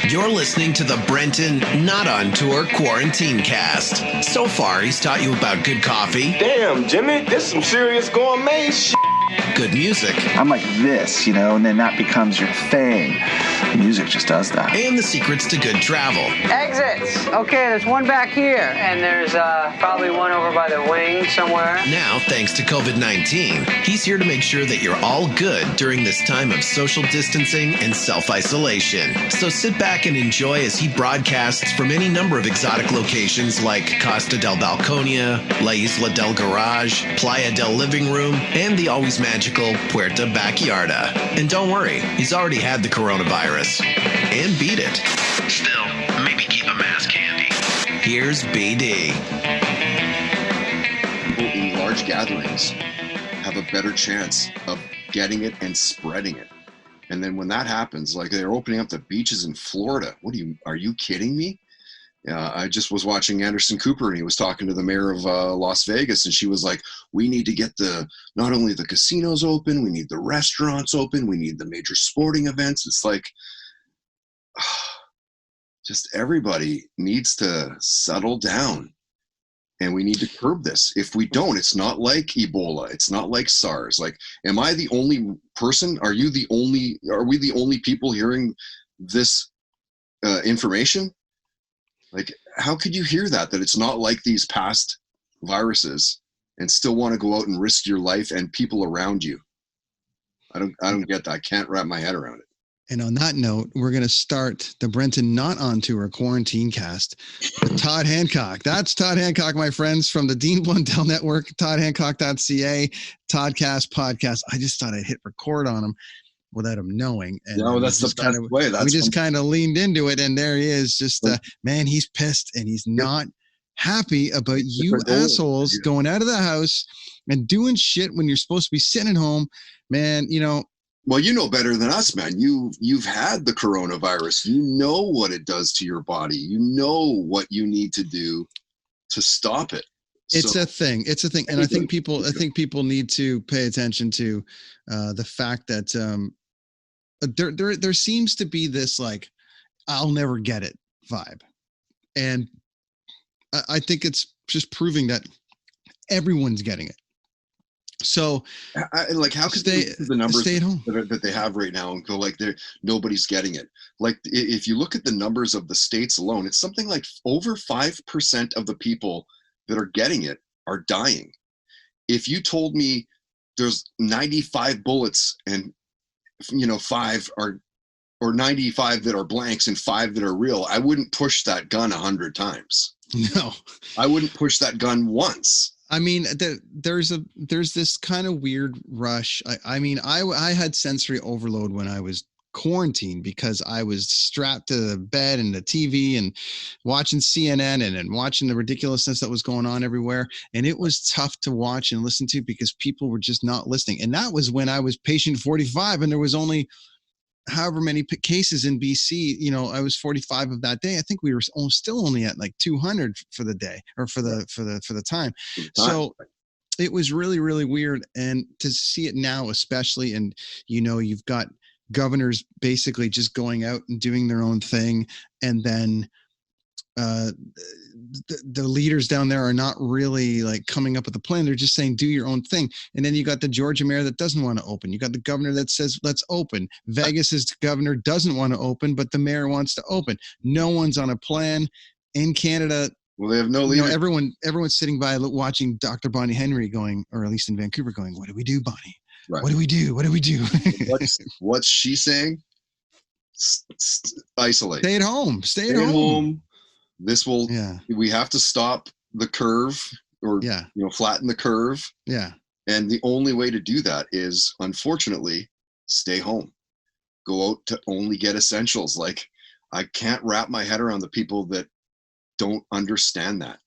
You're listening to the Brenton Not On Tour Quarantine Cast. So far, he's taught you about good coffee. Damn, Jimmy, this some serious gourmet shit. Good music. I'm like this, and then that becomes your thing. Music just does that. And the secrets to good travel. Exits. Okay, there's one back here. And there's probably one over by the wing somewhere. Now, thanks to COVID-19, he's here to make sure that you're all good during this time of social distancing and self-isolation. So sit back and enjoy as he broadcasts from any number of exotic locations like Costa del Balconia, La Isla del Garage, Playa del Living Room, and the always magical Puerto Backyarda. And don't worry, he's already had the coronavirus and beat it. Still, maybe keep a mask handy. Here's BD. People in large gatherings have a better chance of getting it and spreading it. And then when that happens, like they're opening up the beaches in Florida. Are you kidding me? I just was watching Anderson Cooper and he was talking to the mayor of Las Vegas, and she was like, we need to get not only the casinos open, we need the restaurants open, we need the major sporting events. It's like, just everybody needs to settle down and we need to curb this. If we don't, it's not like Ebola. It's not like SARS. Like, am I the only person? Are we the only people hearing this information? Like, how could you hear that it's not like these past viruses and still want to go out and risk your life and people around you? I don't get that. I can't wrap my head around it. And on that note, we're going to start the Brenton Not On Tour Quarantine Cast with Todd Hancock. That's Todd Hancock, my friends, from the Dean Blundell Network, ToddHancock.ca, TODDCast Podcast. I just thought I'd hit record on him without him knowing. And no, that's the best way. We just kind of leaned into it, and there he is. Just, man, he's pissed, and he's not happy about you assholes going out of the house and doing shit when you're supposed to be sitting at home. Man, Well, you know better than us, man. You've had the coronavirus. You know what it does to your body. You know what you need to do to stop it. It's a thing. And I think people need to pay attention to the fact that there seems to be this like, I'll never get it vibe. And I think it's just proving that everyone's getting it. So how could they the numbers stay at home that they have right now and go like nobody's getting it? Like, if you look at the numbers of the states alone, it's something like over 5% of the people that are getting it are dying. If you told me there's 95 bullets and 5 are, or 95 that are blanks and 5 that are real, I wouldn't push that gun 100 times. No, I wouldn't push that gun once. I mean, there's this kind of weird rush. I had sensory overload when I was quarantined because I was strapped to the bed and the TV and watching CNN and watching the ridiculousness that was going on everywhere. And it was tough to watch and listen to because people were just not listening. And that was when I was patient 45 and there was only however many cases in BC. I was 45 of that day. I think we were still only at like 200 for the day or for the time. So it was really, really weird. And to see it now, especially, and you've got governors basically just going out and doing their own thing. And then the leaders down there are not really like coming up with a plan. They're just saying, do your own thing. And then you got the Georgia mayor that doesn't want to open. You got the governor that says, let's open. Vegas's governor doesn't want to open, but the mayor wants to open. No one's on a plan. In Canada, well, they have no leader. Everyone's sitting by watching Dr. Bonnie Henry going, or at least in Vancouver going, what do we do, Bonnie? Right. What do we do? What do we do? What's she saying? Isolate. Stay at home. Stay at home. This will, we have to stop the curve or, flatten the curve. Yeah. And the only way to do that is, unfortunately, stay home. Go out to only get essentials. Like, I can't wrap my head around the people that don't understand that.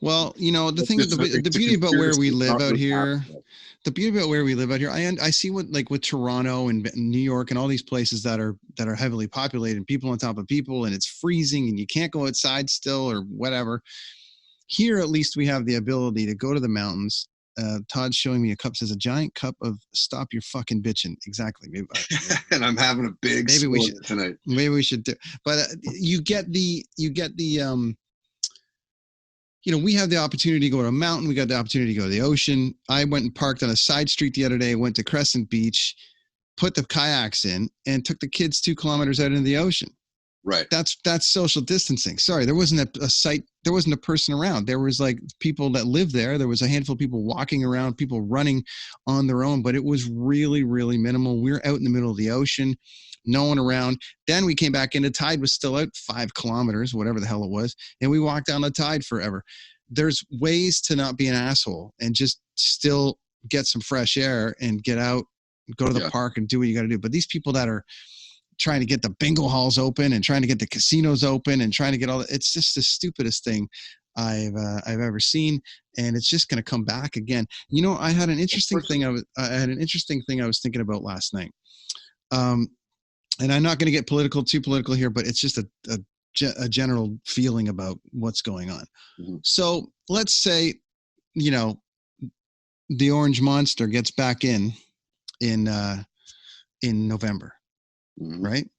Well, the thing, the beauty about where we live out here, I see what, like with Toronto and New York and all these places that are heavily populated and people on top of people and it's freezing and you can't go outside still or whatever. Here, at least we have the ability to go to the mountains, Todd's showing me a cup. Says a giant cup of stop your fucking bitching. Exactly. Maybe, and I'm having a big. Maybe we should tonight. Maybe we should do. But you get the. We have the opportunity to go to a mountain. We got the opportunity to go to the ocean. I went and parked on a side street the other day. Went to Crescent Beach, put the kayaks in, and took the kids 2 kilometers out into the ocean. Right. That's social distancing. Sorry, there wasn't a site. There wasn't a person around. There was like people that lived there. There was a handful of people walking around, people running on their own, but it was really, really minimal. We were out in the middle of the ocean, no one around. Then we came back in. The tide was still out 5 kilometers, whatever the hell it was, and we walked down the tide forever. There's ways to not be an asshole and just still get some fresh air and get out, go to the park and do what you got to do. But these people that are trying to get the bingo halls open and trying to get the casinos open and trying to get it's just the stupidest thing I've ever seen. And it's just going to come back again. I had an interesting thing. I was thinking about last night. And I'm not going to get too political here, but it's just a general feeling about what's going on. Mm-hmm. So let's say, the Orange Monster gets back in November. Mm-hmm. Right.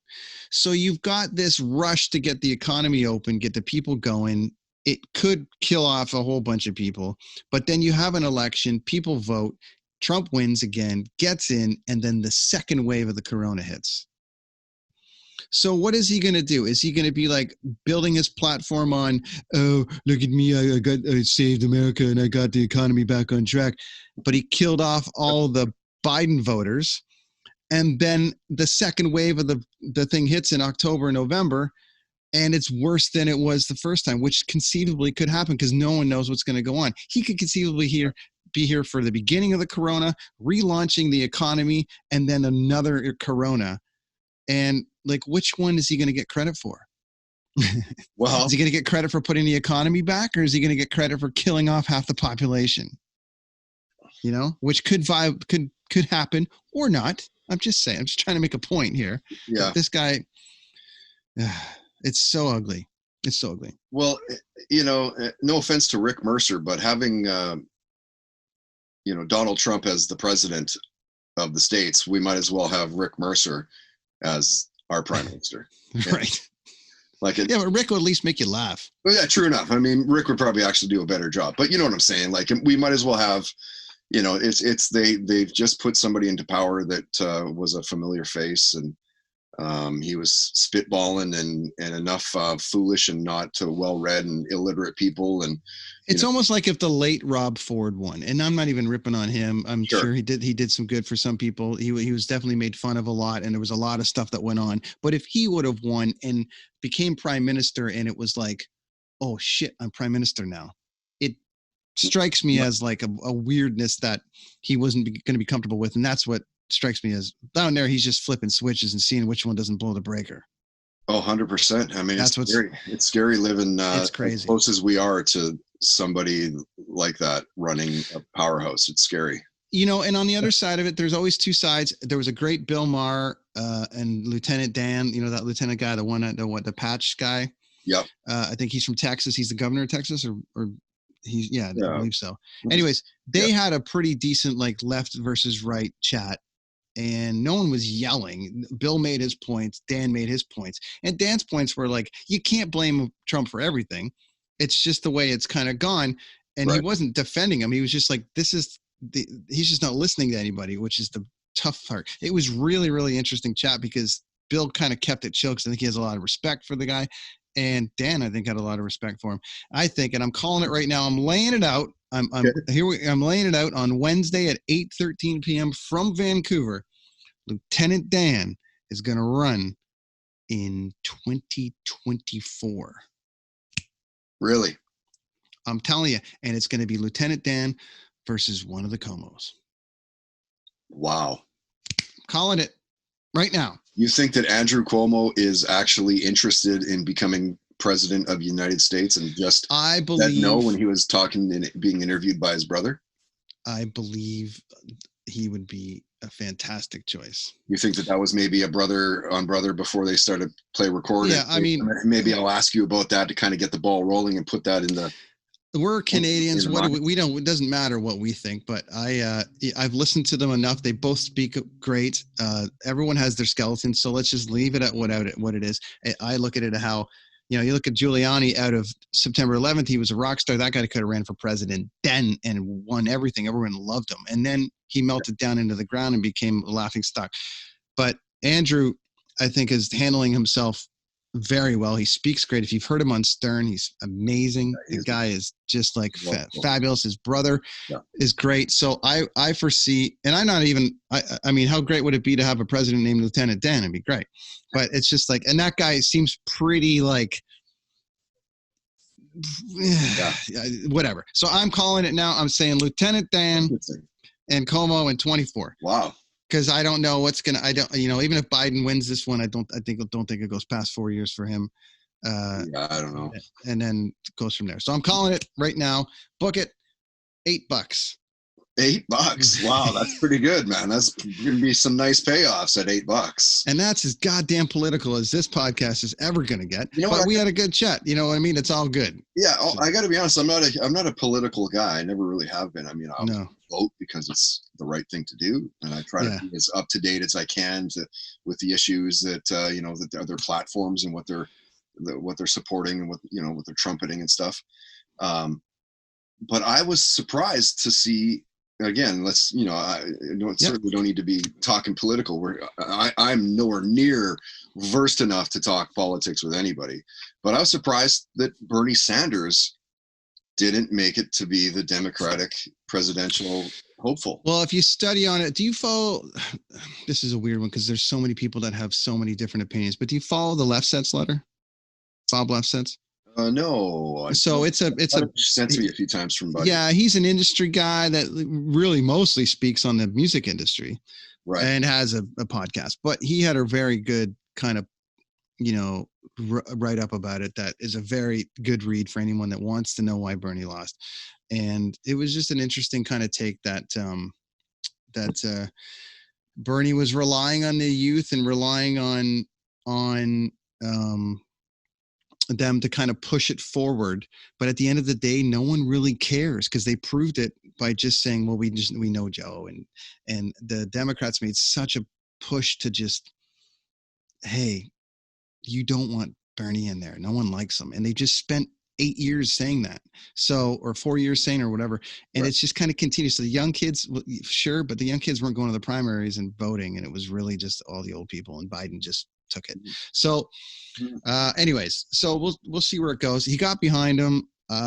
So you've got this rush to get the economy open, get the people going. It could kill off a whole bunch of people, but then you have an election, people vote, Trump wins again, gets in, and then the second wave of the corona hits. So what is he going to do? Is he going to be like building his platform on, oh, look at me, I saved America and I got the economy back on track, but he killed off all the Biden voters. And then the second wave of the thing hits in October, November, and it's worse than it was the first time, which conceivably could happen because no one knows what's going to go on. He could conceivably be here for the beginning of the corona, relaunching the economy, and then another corona. And like, which one is he going to get credit for? Well, is he going to get credit for putting the economy back, or is he going to get credit for killing off half the population? Which could happen or not. I'm just saying. I'm just trying to make a point here. Yeah. But this guy, it's so ugly. It's so ugly. Well, no offense to Rick Mercer, but having, Donald Trump as the president of the States, we might as well have Rick Mercer as our prime minister. Right. But Rick will at least make you laugh. Well, yeah, true enough. I mean, Rick would probably actually do a better job, but you know what I'm saying? Like, we might as well have, they've just put somebody into power that was a familiar face, and he was spitballing and enough foolish and not well-read and illiterate people. And it's almost like if the late Rob Ford won, and I'm not even ripping on him. I'm sure he did some good for some people. He was definitely made fun of a lot, and there was a lot of stuff that went on. But if he would have won and became prime minister, and it was like, oh shit, I'm prime minister now, it strikes me as like a weirdness that he wasn't going to be comfortable with. And that's what strikes me as down there. He's just flipping switches and seeing which one doesn't blow the breaker. Oh, 100%. I mean, it's scary living it's crazy. As close as we are to somebody like that running a powerhouse. It's scary. And on the other side of it, there's always two sides. There was a great Bill Maher and Lieutenant Dan, that lieutenant guy, the patch guy. Yep. I think he's from Texas. He's the governor of Texas or I believe so. Anyways, they had a pretty decent like left versus right chat, and no one was yelling. Bill made his points, Dan made his points, and Dan's points were like, you can't blame Trump for everything. It's just the way it's kind of gone. And he wasn't defending him. He was just like, he's just not listening to anybody, which is the tough part. It was really, really interesting chat because Bill kind of kept it chill because I think he has a lot of respect for the guy. And Dan, I think, had a lot of respect for him. I think, and I'm calling it right now. I'm laying it out. I'm laying it out on Wednesday at 8:13 p.m. from Vancouver. Lieutenant Dan is going to run in 2024. Really? I'm telling you, and it's going to be Lieutenant Dan versus one of the Comos. Wow. Calling it right now. You think that Andrew Cuomo is actually interested in becoming president of the United States and just I believe said no when he was talking and being interviewed by his brother? I believe he would be a fantastic choice. You think that was maybe a brother on brother before they started play recording? Yeah, I mean, maybe I'll ask you about that to kind of get the ball rolling and put that in the we're Canadians. In What my- we don't, it doesn't matter what we think, but I've listened to them enough. They both speak great. Everyone has their skeletons. So let's just leave it at what it is. I look at it how, you look at Giuliani out of September 11th, he was a rock star. That guy could have ran for president then and won everything. Everyone loved him. And then he melted down into the ground and became a laughing stock. But Andrew, I think, is handling himself very well. He speaks great. If you've heard him on Stern, he's amazing. The guy is just like fabulous. His brother is great. So I foresee, and I'm not even, I mean, how great would it be to have a president named Lieutenant Dan? It'd be great. But it's just like, and that guy seems pretty like, whatever. So I'm calling it now. I'm saying Lieutenant Dan and Como in 24. Wow. Because I don't know what's gonna. I don't. Even if Biden wins this one, I don't think it goes past 4 years for him. I don't know. And then it goes from there. So I'm calling it right now. Book it. $8. $8. Wow, that's pretty good, man. That's gonna be some nice payoffs at $8. And that's as goddamn political as this podcast is ever gonna get. But we had a good chat. You know what I mean? It's all good. Yeah, I got to be honest. I'm not a political guy. I never really have been. I mean, I'll vote because it's the right thing to do, and I try to be as up to date as I can with the issues that that their platforms and what they're supporting and what they're trumpeting and stuff. But I was surprised to see. Again, certainly don't need to be talking political. I'm nowhere near versed enough to talk politics with anybody. But I was surprised that Bernie Sanders didn't make it to be the Democratic presidential hopeful. Well, if you study on it, do you follow? This is a weird one because there's so many people that have so many different opinions. But do you follow the Lefsetz letter? Bob Lefsetz? No. So it's sent to me a few times from Buddy. Yeah, he's an industry guy that really mostly speaks on the music industry, right? And has a podcast. But he had a very good kind of, write up about it. That is a very good read for anyone that wants to know why Bernie lost. And it was just an interesting kind of take that Bernie was relying on the youth and relying on them to kind of push it forward, but at the end of the day, no one really cares because they proved it by just saying, well, we know Joe, and the Democrats made such a push to just, hey, you don't want Bernie in there. No one likes him. And they just spent 8 years saying that. So, or 4 years saying or whatever. And it's just kind of continues. So the young kids, sure, but the young kids weren't going to the primaries and voting. And it was really just all the old people, and Biden just took it. So anyways, so we'll see where it goes. He got behind him. The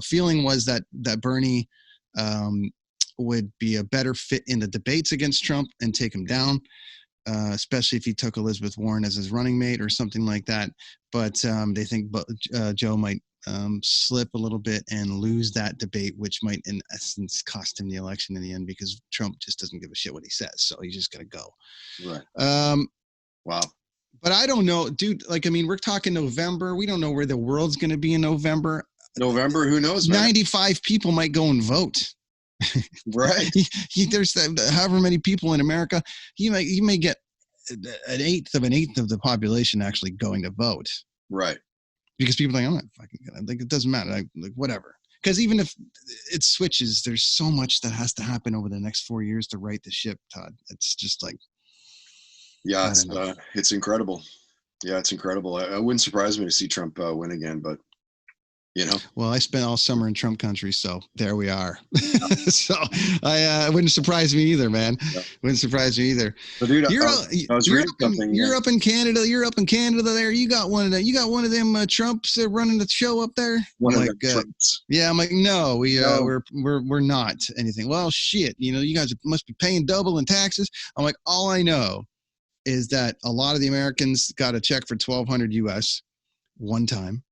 feeling was that Bernie would be a better fit in the debates against Trump and take him down, especially if he took Elizabeth Warren as his running mate or something like that. But they think Joe might slip a little bit and lose that debate, which might in essence cost him the election in the end, because Trump just doesn't give a shit what he says. So he's just going to go. Right. Wow. But I don't know, dude. Like, I mean, we're talking November. We don't know where the world's going to be in November. Who knows, man? 95 people might go and vote. Right. There's however many people in America. You may get an eighth of the population actually going to vote. Right. Because people think, I'm not fucking gonna, like, it doesn't matter. Like whatever. Because even if it switches, there's so much that has to happen over the next 4 years to right the ship, Todd. It's just like, yeah, it's incredible. Yeah, it's incredible. It wouldn't surprise me to see Trump win again, but Well, I spent all summer in Trump country, so there we are. So it wouldn't surprise me either, man. Yeah. Wouldn't surprise me either. But dude, you're up in Canada. You're up in Canada there. You got one of them Trumps running the show up there. Yeah, I'm like, no, we're not anything. Well, shit, you guys must be paying double in taxes. I'm like, all I know is that a lot of the Americans got a check for $1,200 US one time.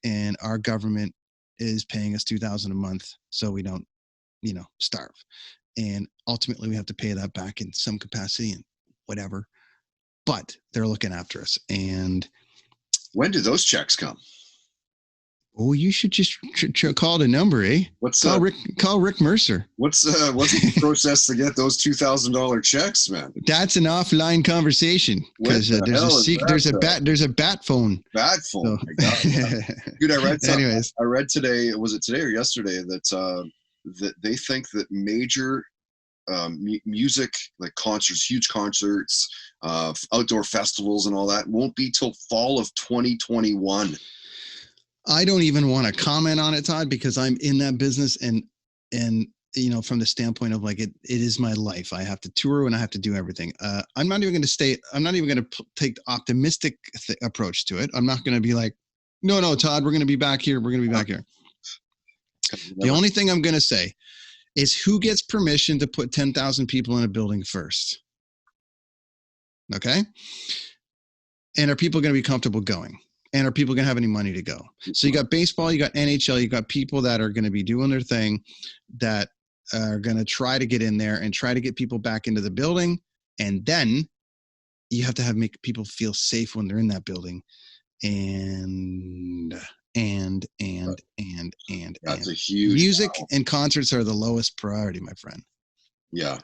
And our government is paying us $2,000 a month so we don't, starve. And ultimately we have to pay that back in some capacity and whatever. But they're looking after us. And when do those checks come? Oh, you should just call the number, eh? Call Rick Mercer. What's the process to get those $2,000 checks, man? That's an offline conversation because there's a bat phone. Bat phone. So. My God, yeah. Dude, I read something. Anyways, I read today. Was it today or yesterday that that they think that major music, like concerts, huge concerts, outdoor festivals, and all that, won't be till fall of 2021. I don't even want to comment on it, Todd, because I'm in that business and from the standpoint of like it is my life. I have to tour and I have to do everything. I'm not even going to take the optimistic approach to it. I'm not going to be like, no, Todd, we're going to be back here. We're going to be back here. The only thing I'm going to say is who gets permission to put 10,000 people in a building first. Okay. And are people going to be comfortable going? And are people going to have any money to go? So you got baseball, you got NHL, you got people that are going to be doing their thing that are going to try to get in there and try to get people back into the building. And then you have to make people feel safe when they're in that building. And that's a huge music and concerts are the lowest priority, my friend. Yeah.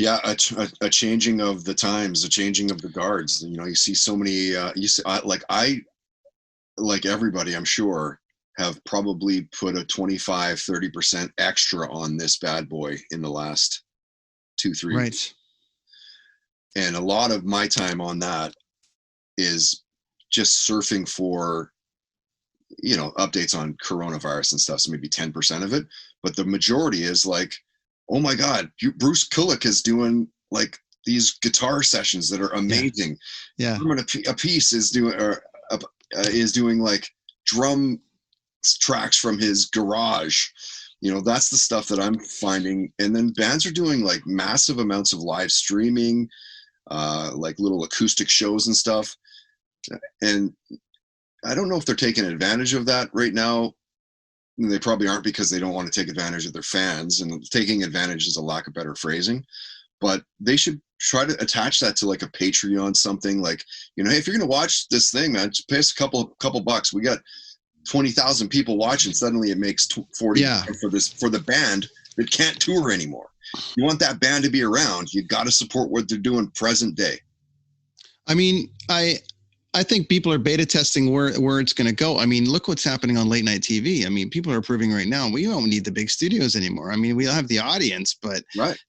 Yeah, a changing of the times, a changing of the guards. You see so many. Like everybody, I'm sure, have probably put a 25-30% extra on this bad boy in the last 2-3 right weeks. And a lot of my time on that is just surfing for, updates on coronavirus and stuff. So maybe 10% of it, but the majority is like, oh my God, Bruce Kulick is doing like these guitar sessions that are amazing. Yeah. Herman Appice is doing like drum tracks from his garage. That's the stuff that I'm finding. And then bands are doing like massive amounts of live streaming, like little acoustic shows and stuff. And I don't know if they're taking advantage of that right now. They probably aren't because they don't want to take advantage of their fans, and taking advantage is a lack of better phrasing, but they should try to attach that to like a Patreon, something like, hey, if you're going to watch this thing, man, just pay us a couple bucks. We got 20,000 people watching. Suddenly it makes 40 for the band that can't tour anymore. You want that band to be around. You got to support what they're doing present day. I mean, I think people are beta testing where it's going to go. I mean, look what's happening on late night TV. I mean, people are proving right now we don't need the big studios anymore. I mean, we have the audience, but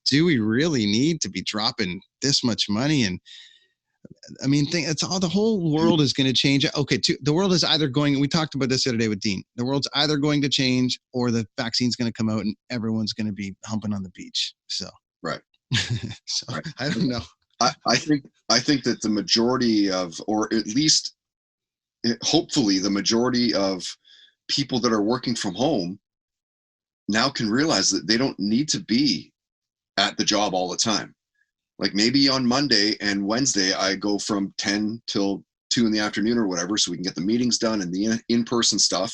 do we really need to be dropping this much money? And I mean, it's all, the whole world is going to change. Okay, the world is either going, we talked about this the other day with Dean, the world's either going to change or the vaccine's going to come out and everyone's going to be humping on the beach. So, I don't know. I think that the majority of, or at least hopefully the majority of people that are working from home now can realize that they don't need to be at the job all the time. Like maybe on Monday and Wednesday, I go from 10 till 2 in the afternoon or whatever, so we can get the meetings done and the in-person stuff.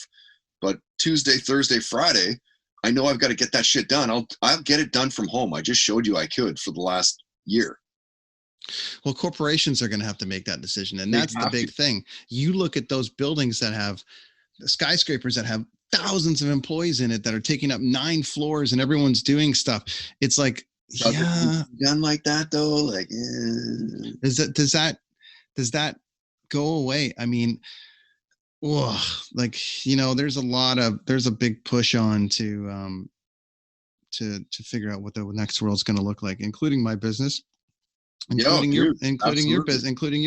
But Tuesday, Thursday, Friday, I know I've got to get that shit done. I'll get it done from home. I just showed you I could for the last year. Well, corporations are going to have to make that decision. And that's the big thing. You look at those buildings that have skyscrapers that have thousands of employees in it that are taking up 9 floors and everyone's doing stuff. It's like, done like that though. Like, does that go away? I mean, there's a big push on to figure out what the next world's going to look like, including my business. Including your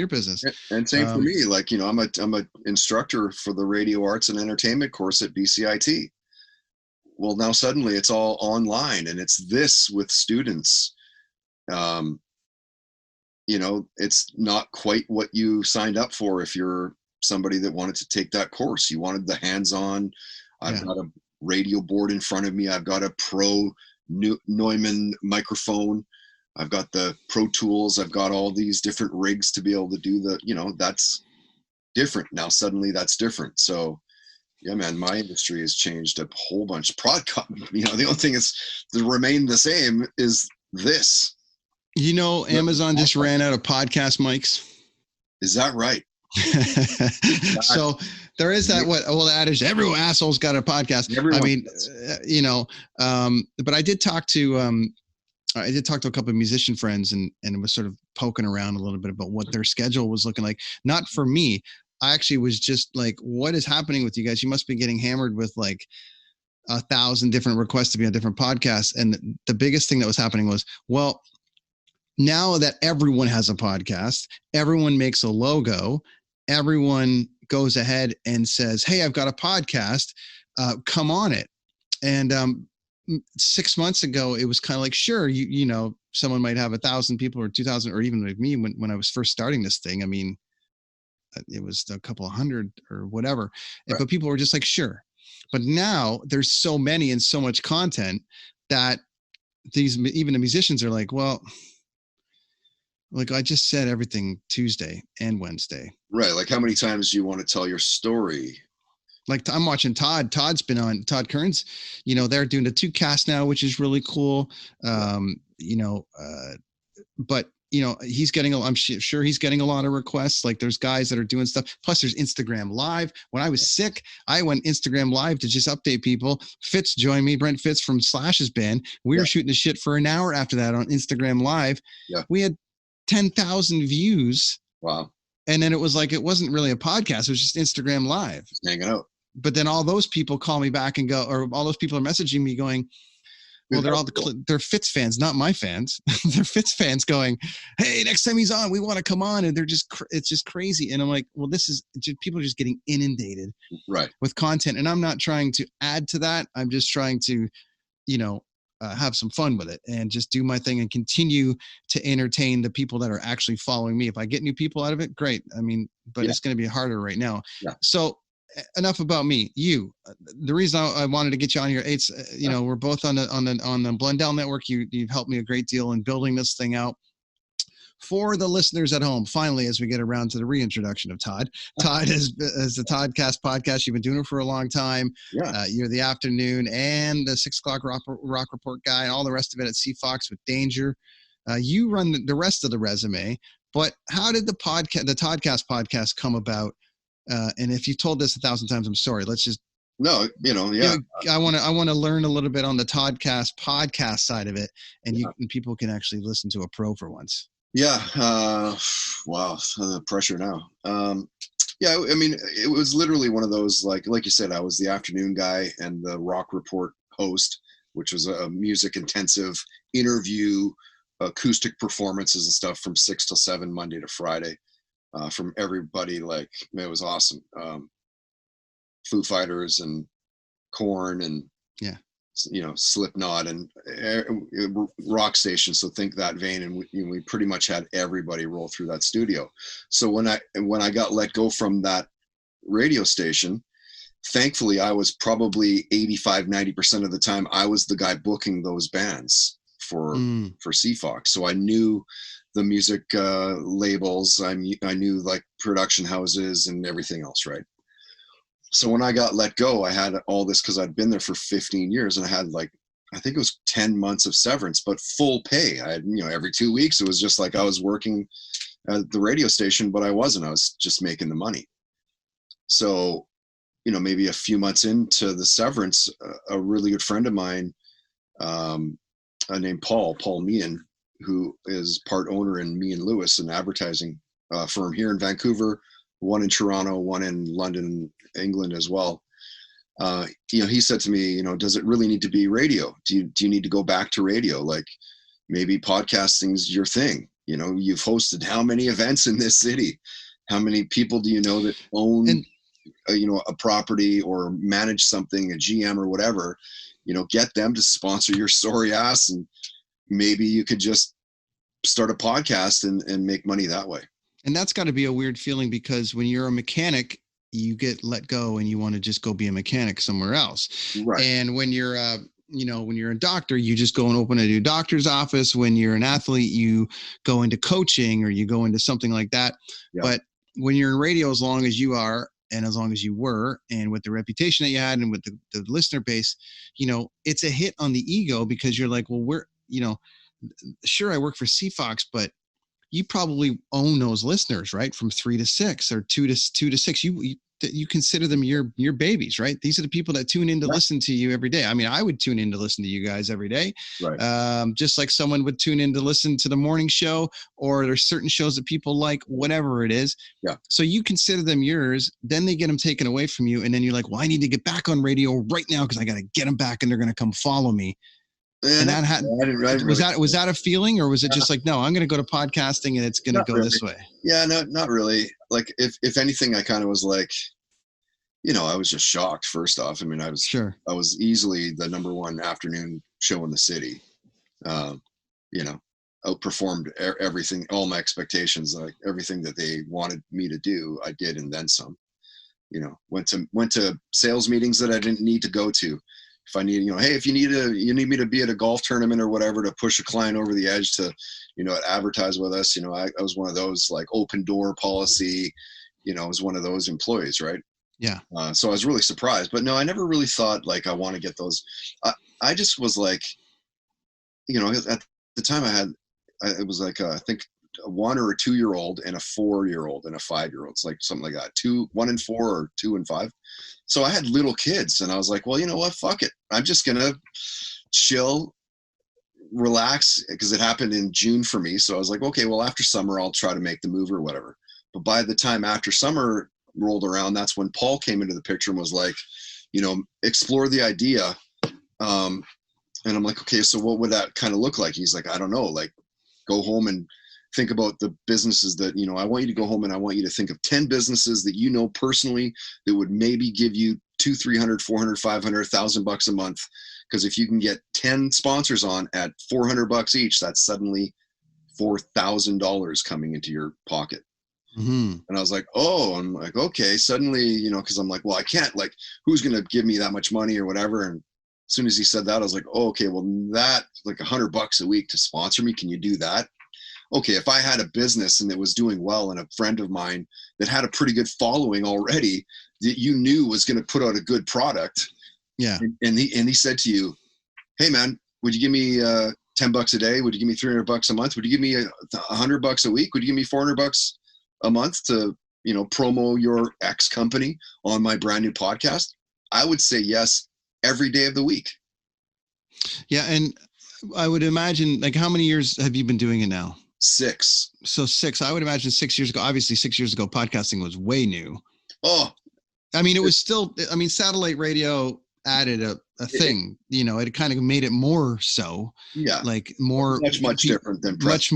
business. And same for me. Like, I'm a instructor for the radio arts and entertainment course at BCIT. Well, now suddenly it's all online, and it's this with students. It's not quite what you signed up for. If you're somebody that wanted to take that course, you wanted the hands-on. I've got a radio board in front of me. I've got a Pro Neumann microphone. I've got the Pro Tools. I've got all these different rigs to be able to do that's different. Now suddenly that's different. So yeah, man, my industry has changed a whole bunch. The only thing is to remain the same is this. Amazon just ran out of podcast mics. Is that right? So there is that what old adage, every asshole's got a podcast. Everyone I mean, but I did talk to a couple of musician friends and was sort of poking around a little bit about what their schedule was looking like. Not for me. I actually was just like, what is happening with you guys? You must be getting hammered with like 1,000 different requests to be on different podcasts. And the biggest thing that was happening was, well, now that everyone has a podcast, everyone makes a logo, everyone goes ahead and says, hey, I've got a podcast, come on it. And 6 months ago, it was kind of like, sure, you know, someone might have 1,000 people or 2,000, or even like me when I was first starting this thing. I mean, it was a couple of hundred or whatever, right. But people were just like, sure. But now there's so many and so much content that even the musicians are like, well, like I just said everything Tuesday and Wednesday. Right. Like how many times do you want to tell your story? Like I'm watching Todd. Todd's been on Todd Kearns. You know, they're doing the TODDCast now, which is really cool. But you know, I'm sure he's getting a lot of requests. Like there's guys that are doing stuff. Plus there's Instagram Live. When I was sick, I went Instagram Live to just update people. Fitz joined me, Brent Fitz from Slash's band. We were shooting the shit for an hour after that on Instagram Live. Yeah. We had 10,000 views. Wow. And then it was like, it wasn't really a podcast. It was just Instagram Live. Just hanging out. But then all those people call me back and go, or all those people are messaging me going, well, they're Fitz fans, not my fans. They're Fitz fans going, hey, next time he's on, we want to come on. And it's just crazy. And I'm like, well, people are just getting inundated with content. And I'm not trying to add to that. I'm just trying to, have some fun with it and just do my thing and continue to entertain the people that are actually following me. If I get new people out of it, great. I mean, but it's going to be harder right now. Yeah. So enough about me. The reason I wanted to get you on here, it's we're both on the Blundell Network. You've helped me a great deal in building this thing out. For the listeners at home, finally, as we get around to the reintroduction of Todd is the TODDCast podcast. You've been doing it for a long time. Yeah. You're the afternoon and the 6 o'clock rock report guy and all the rest of it at CFox with Danger. You run the rest of the resume, but how did the TODDCast podcast come about? And if you've told this 1,000 times, I'm sorry. Let's just I want to learn a little bit on the TODDCast podcast side of it, and people can actually listen to a pro for once. Yeah. Wow. The pressure now. I mean, it was literally one of those, like you said, I was the afternoon guy and the rock report host, which was a music intensive interview, acoustic performances and stuff from 6 till 7, Monday to Friday, from everybody. Like, it was awesome. Foo Fighters and Korn and Slipknot and rock station. So think that vein. And we pretty much had everybody roll through that studio. So when I got let go from that radio station, thankfully I was probably 85-90% of the time I was the guy booking those bands for CFox. So I knew the music labels. I knew like production houses and everything else, right? So when I got let go, I had all this because I'd been there for 15 years and I had I think it was 10 months of severance, but full pay. I had, every 2 weeks, it was just like I was working at the radio station, but I wasn't. I was just making the money. So, maybe a few months into the severance, a really good friend of mine named Paul Meehan, who is part owner in Me and Lewis, an advertising firm here in Vancouver, one in Toronto, one in London, England as well. He said to me, does it really need to be radio? Do you need to go back to radio? Like maybe podcasting's your thing. You've hosted how many events in this city? How many people do you know that own, a property or manage something, a GM or whatever? Get them to sponsor your sorry ass, and maybe you could just start a podcast and make money that way. And that's got to be a weird feeling because when you're a mechanic, you get let go and you want to just go be a mechanic somewhere else. Right. And when you're when you're a doctor, you just go and open a new doctor's office. When you're an athlete, you go into coaching or you go into something like that. Yeah. But when you're in radio, as long as you are and as long as you were, and with the reputation that you had and with the listener base, it's a hit on the ego because you're like, well, sure, I work for CFox, but you probably own those listeners, right? From 3 to 6 or 2 to 6. You consider them your babies, right? These are the people that tune in to listen to you every day. I mean, I would tune in to listen to you guys every day. Right. Just like someone would tune in to listen to the morning show, or there's certain shows that people like, whatever it is. Yeah. So you consider them yours, then they get them taken away from you. And then you're like, well, I need to get back on radio right now because I got to get them back and they're going to come follow me. And that had, was that a feeling, or was it just like, no, I'm going to go to podcasting and it's going to go this way? Yeah, no, not really. Like if anything, I kind of was like, I was just shocked first off. I mean, I was easily the number one afternoon show in the city. Outperformed everything, all my expectations, like everything that they wanted me to do, I did, and then some. Went to sales meetings that I didn't need to go to. If I need, hey, if you need me to be at a golf tournament or whatever to push a client over the edge to, advertise with us, I was one of those, like, open door policy, I was one of those employees, right? Yeah. So I was really surprised, but no, I never really thought like I want to get those. I just was like, at the time it was like, I think a 1 or a 2-year-old and a 4-year-old and a 5-year-old. It's like something like that. 1 and 4 or 2 and 5. So I had little kids and I was like, well, you know what? Fuck it. I'm just going to chill, relax, because it happened in June for me. So I was like, okay, well, after summer, I'll try to make the move or whatever. But by the time after summer rolled around, that's when Paul came into the picture and was like, explore the idea. And I'm like, okay, so what would that kind of look like? He's like, I don't know, like, go home and think about the businesses that, I want you to go home and I want you to think of 10 businesses that personally that would maybe give you $200, $300, $400, $500, $1,000 a month. Because if you can get 10 sponsors on at $400 each, that's suddenly $4,000 coming into your pocket. Mm-hmm. And I was like, I'm like, okay, suddenly, because I'm like, well, I can't, like, who's going to give me that much money or whatever. And as soon as he said that, I was like, oh, okay, well, that, like, $100 a week to sponsor me. Can you do that? Okay, if I had a business and it was doing well and a friend of mine that had a pretty good following already that you knew was going to put out a good product. Yeah. And he said to you, hey man, would you give me $10 a day? Would you give me $300 a month? Would you give me $100 a week? Would you give me $400 a month to, promo your X company on my brand new podcast? I would say yes every day of the week. Yeah. And I would imagine, like, how many years have you been doing it now? 6. So 6. I would imagine 6 years ago. Obviously, 6 years ago, podcasting was way new. Oh, I mean, it was still. I mean, satellite radio added a thing. It kind of made it more so. Yeah, like more much different than much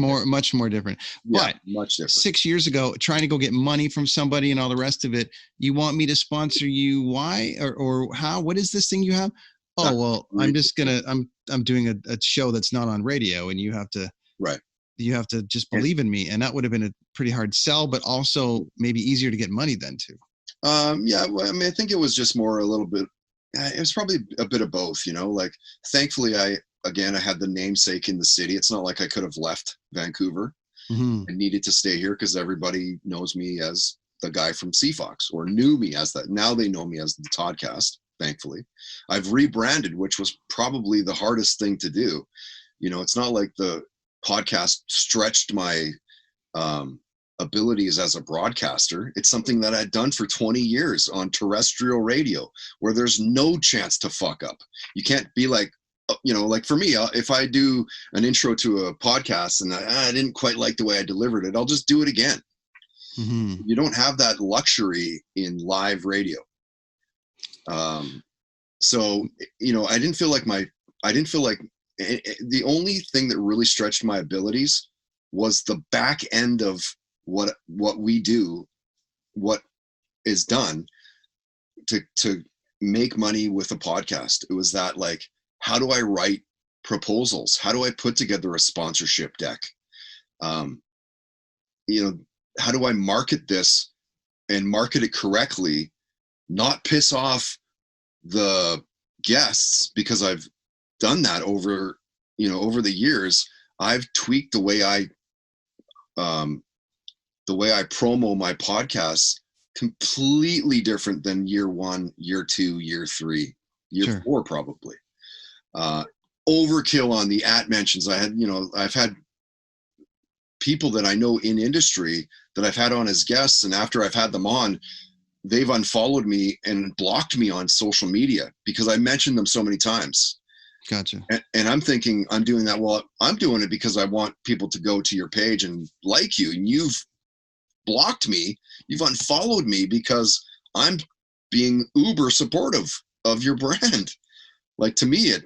more different. Yeah, but much different. 6 years ago, trying to go get money from somebody and all the rest of it. You want me to sponsor you? Why or how? What is this thing you have? Oh well, I'm just gonna. I'm doing a show that's not on radio, and you have to. Right. You have to just believe in me, and that would have been a pretty hard sell, but also maybe easier to get money then too. Yeah, well, I mean, I think it was just more a little bit. It was probably a bit of both, Like, thankfully, I had the namesake in the city. It's not like I could have left Vancouver and needed to stay here because everybody knows me as the guy from CFOX or knew me as that. Now they know me as the Toddcast. Thankfully, I've rebranded, which was probably the hardest thing to do. It's not like the podcast stretched my abilities as a broadcaster. It's something that I'd done for 20 years on terrestrial radio, where there's no chance to fuck up. You can't be like, like for me, if I do an intro to a podcast and I didn't quite like the way I delivered it, I'll just do it again. Mm-hmm. You don't have that luxury in live radio. So, I didn't feel like the only thing that really stretched my abilities was the back end of what we do, what is done to make money with a podcast. It was that, like, how do I write proposals? How do I put together a sponsorship deck? How do I market this and market it correctly, not piss off the guests? Because I've done that over the years. I've tweaked the way I promo my podcasts completely different than year 1, year 2, year 3, year 4, probably. Overkill on the @ mentions. I've had people that I know in industry that I've had on as guests, and after I've had them on, they've unfollowed me and blocked me on social media because I mentioned them so many times. Gotcha. And I'm thinking I'm doing that. Well, I'm doing it because I want people to go to your page and like you, and you've blocked me. You've unfollowed me because I'm being uber supportive of your brand. Like, to me, it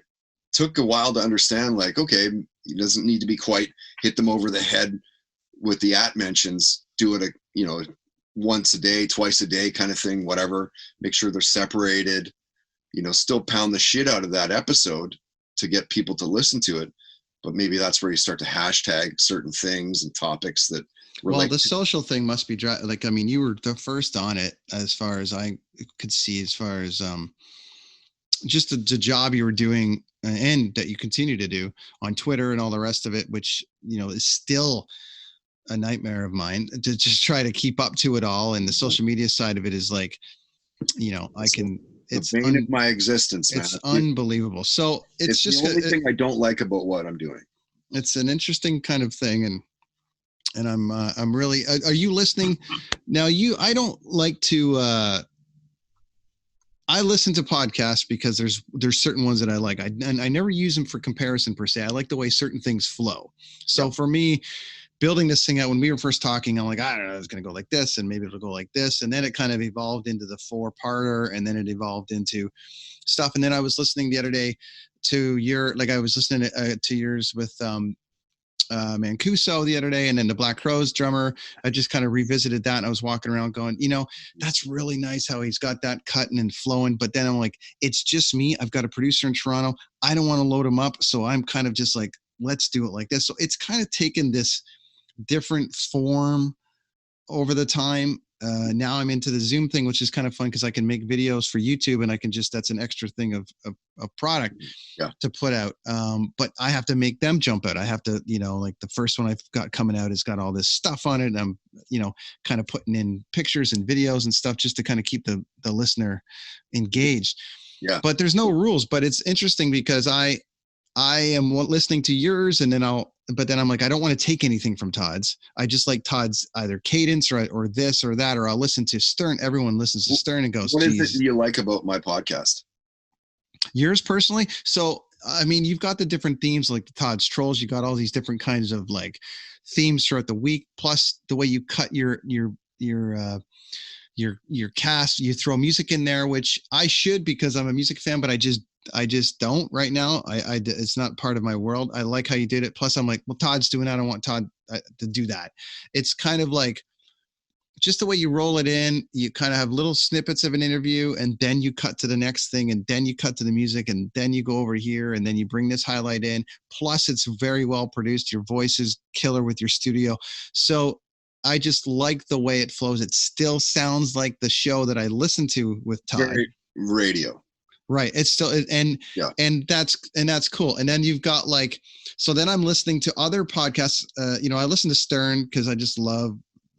took a while to understand, like, okay, it doesn't need to be quite hit them over the head with the mentions. Do it, once a day, twice a day kind of thing, whatever. Make sure they're separated, still pound the shit out of that episode to get people to listen to it. But maybe that's where you start to hashtag certain things and topics that relate. Well, the social thing must be you were the first on it, as far as I could see, as far as just the job you were doing and that you continue to do on Twitter and all the rest of it, which, is still a nightmare of mine to just try to keep up to it all. And the social media side of it is like, it's the bane of my existence, man. It's unbelievable. So it's just the only thing I don't like about what I'm doing. It's an interesting kind of thing. And I'm really, are you listening now? I don't like to, I listen to podcasts because there's certain ones that I like. I never use them for comparison per se. I like the way certain things flow. So for me, building this thing out, when we were first talking, I'm like, I don't know, it's going to go like this, and maybe it'll go like this. And then it kind of evolved into the 4-parter, and then it evolved into stuff. And then I was listening the other day to I was listening to yours with Mancuso the other day, and then the Black Crowes drummer. I just kind of revisited that, and I was walking around going, that's really nice how he's got that cutting and flowing. But then I'm like, it's just me. I've got a producer in Toronto. I don't want to load him up. So I'm kind of just like, let's do it like this. So it's kind of taken this different form over the time. Now I'm into the Zoom thing, which is kind of fun because I can make videos for YouTube, and I can that's an extra thing of product to put out. But I have to make them jump out. I have to, like the first one I've got coming out has got all this stuff on it. And I'm, kind of putting in pictures and videos and stuff just to kind of keep the listener engaged. Yeah. But there's no rules, but it's interesting because I am listening to yours, and then but then I'm like, I don't want to take anything from Todd's. I just like Todd's either cadence or this or that, or I'll listen to Stern. Everyone listens to Stern and goes, what is it you like about my podcast? Yours personally? So, you've got the different themes, like the Todd's Trolls. You got all these different kinds of like themes throughout the week, plus the way you cut your cast. You throw music in there, which I should, because I'm a music fan, but I just don't right now. It's not part of my world. I like how you did it. Plus I'm like, well, Todd's doing that. I don't want Todd to do that. It's kind of like just the way you roll it in. You kind of have little snippets of an interview, and then you cut to the next thing, and then you cut to the music, and then you go over here, and then you bring this highlight in. Plus it's very well produced. Your voice is killer with your studio. So I just like the way it flows. It still sounds like the show that I listen to with Todd. Radio. Right. It's still, and that's cool. And then you've got so then I'm listening to other podcasts. I listen to Stern because I just love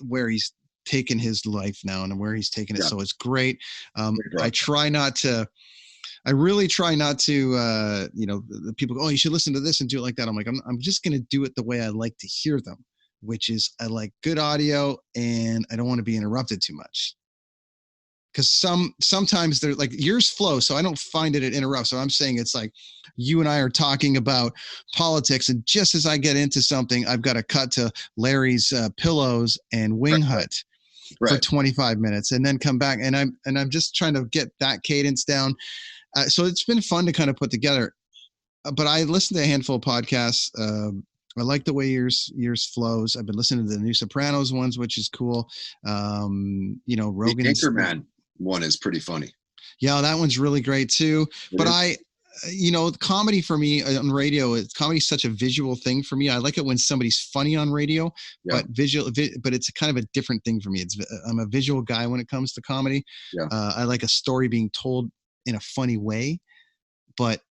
where he's taken his life now and where he's taken it. So it's great. I really try not to, the people go, oh, you should listen to this and do it like that. I'm like, I'm just going to do it the way I like to hear them, which is I like good audio, and I don't want to be interrupted too much. Because sometimes they're like, yours flow, so I don't find it interrupts. So I'm saying it's like you and I are talking about politics, and just as I get into something, I've got to cut to Larry's Pillows and Wing Hut for 25 minutes, and then come back, and I'm just trying to get that cadence down. So it's been fun to kind of put together. But I listened to a handful of podcasts. I like the way yours flows. I've been listening to the new Sopranos ones, which is cool. Rogan. The Anchorman one is pretty funny. Yeah, that one's really great too. But comedy for me on radio, comedy's such a visual thing for me. I like it when somebody's funny on radio, but it's kind of a different thing for me. I'm a visual guy when it comes to comedy. Yeah. I like a story being told in a funny way, but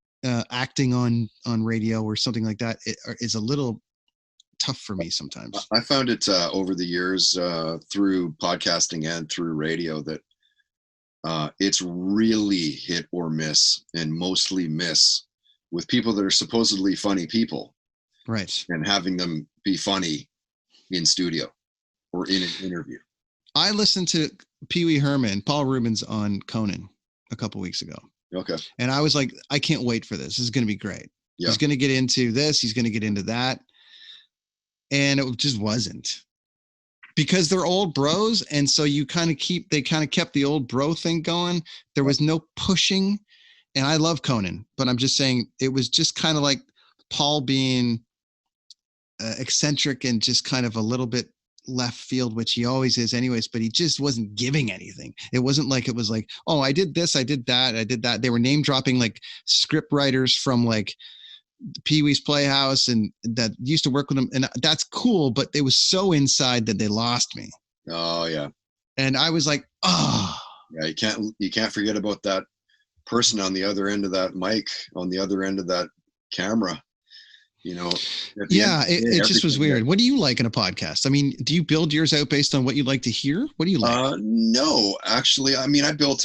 acting on radio or something like that is a little tough for me sometimes. I found it over the years through podcasting and through radio that it's really hit or miss, and mostly miss, with people that are supposedly funny people. Right. And having them be funny in studio or in an interview. I listened to Pee Wee Herman, Paul Rubens on Conan a couple weeks ago. Okay. And I was like, I can't wait for this. This is going to be great. Yeah. He's going to get into this. He's going to get into that. And it just wasn't, because they're old bros. And so they kind of kept the old bro thing going. There was no pushing. And I love Conan, but I'm just saying it was just kind of like Paul being eccentric and just kind of a little bit left field, which he always is anyways, but he just wasn't giving anything. It wasn't like, it was like, oh, I did this, I did that, I did that. They were name dropping like script writers from like Pee Wee's Playhouse and that used to work with him. And that's cool, but they was so inside that they lost me. Oh yeah. And I was like, oh yeah, you can't forget about that person on the other end of that mic, on the other end of that camera. You know, yeah, it just was weird. What do you like in a podcast? I mean, do you build yours out based on what you like to hear? What do you like? No, actually, I mean, I built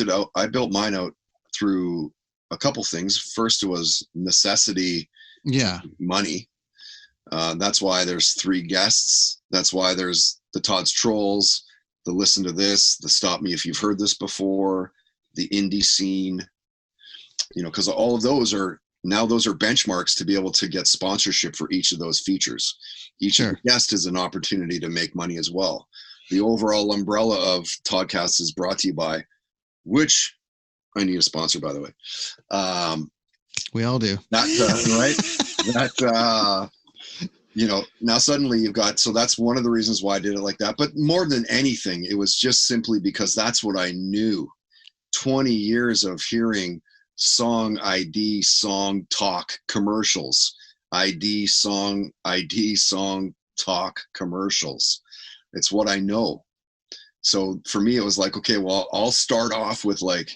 mine out through a couple things. First, it was necessity. Yeah. Money. That's why there's 3 guests. That's why there's the Todd's Trolls, the Listen to This, the Stop Me If You've Heard This Before, the indie scene, you know, because all of those are benchmarks to be able to get sponsorship for each of those features. Each guest is an opportunity to make money as well. The overall umbrella of TODDCast is brought to you by, which I need a sponsor, by the way. We all do. That, right? That, you know, now suddenly you've got, so that's one of the reasons why I did it like that. But more than anything, it was just simply because that's what I knew. 20 years of hearing song ID, song talk commercials, ID, song talk commercials. It's what I know. So for me, it was like, okay, well, I'll start off with like,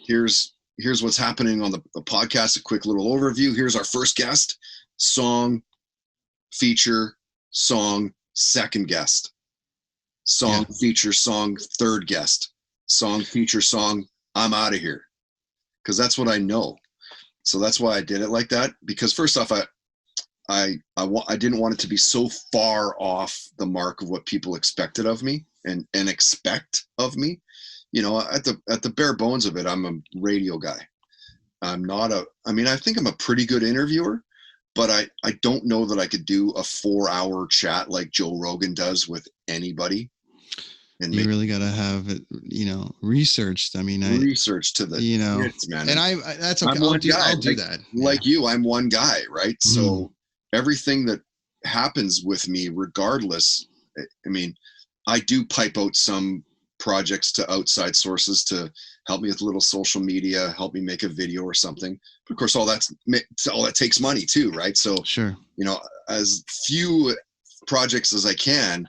here's what's happening on the podcast, a quick little overview. Here's our first guest, song, feature, song, second guest, song, feature, song, third guest, song, feature, song, I'm out of here. Because that's what I know. So that's why I did it like that. Because first off, I didn't want it to be so far off the mark of what people expected of me and expect of me. You know, at the bare bones of it, I'm a radio guy. I think I'm a pretty good interviewer, but I don't know that I could do a 4-hour chat like Joe Rogan does with anybody. And you really got to have it, you know, researched. I mean, research to the, you know, man. And that's okay. I'll do that. Like you, I'm one guy, right? Mm-hmm. So everything that happens with me, regardless, I mean, I do pipe out some projects to outside sources to help me with a little social media, help me make a video or something. But of course, all that takes money too, right? So, sure, you know, as few projects as I can,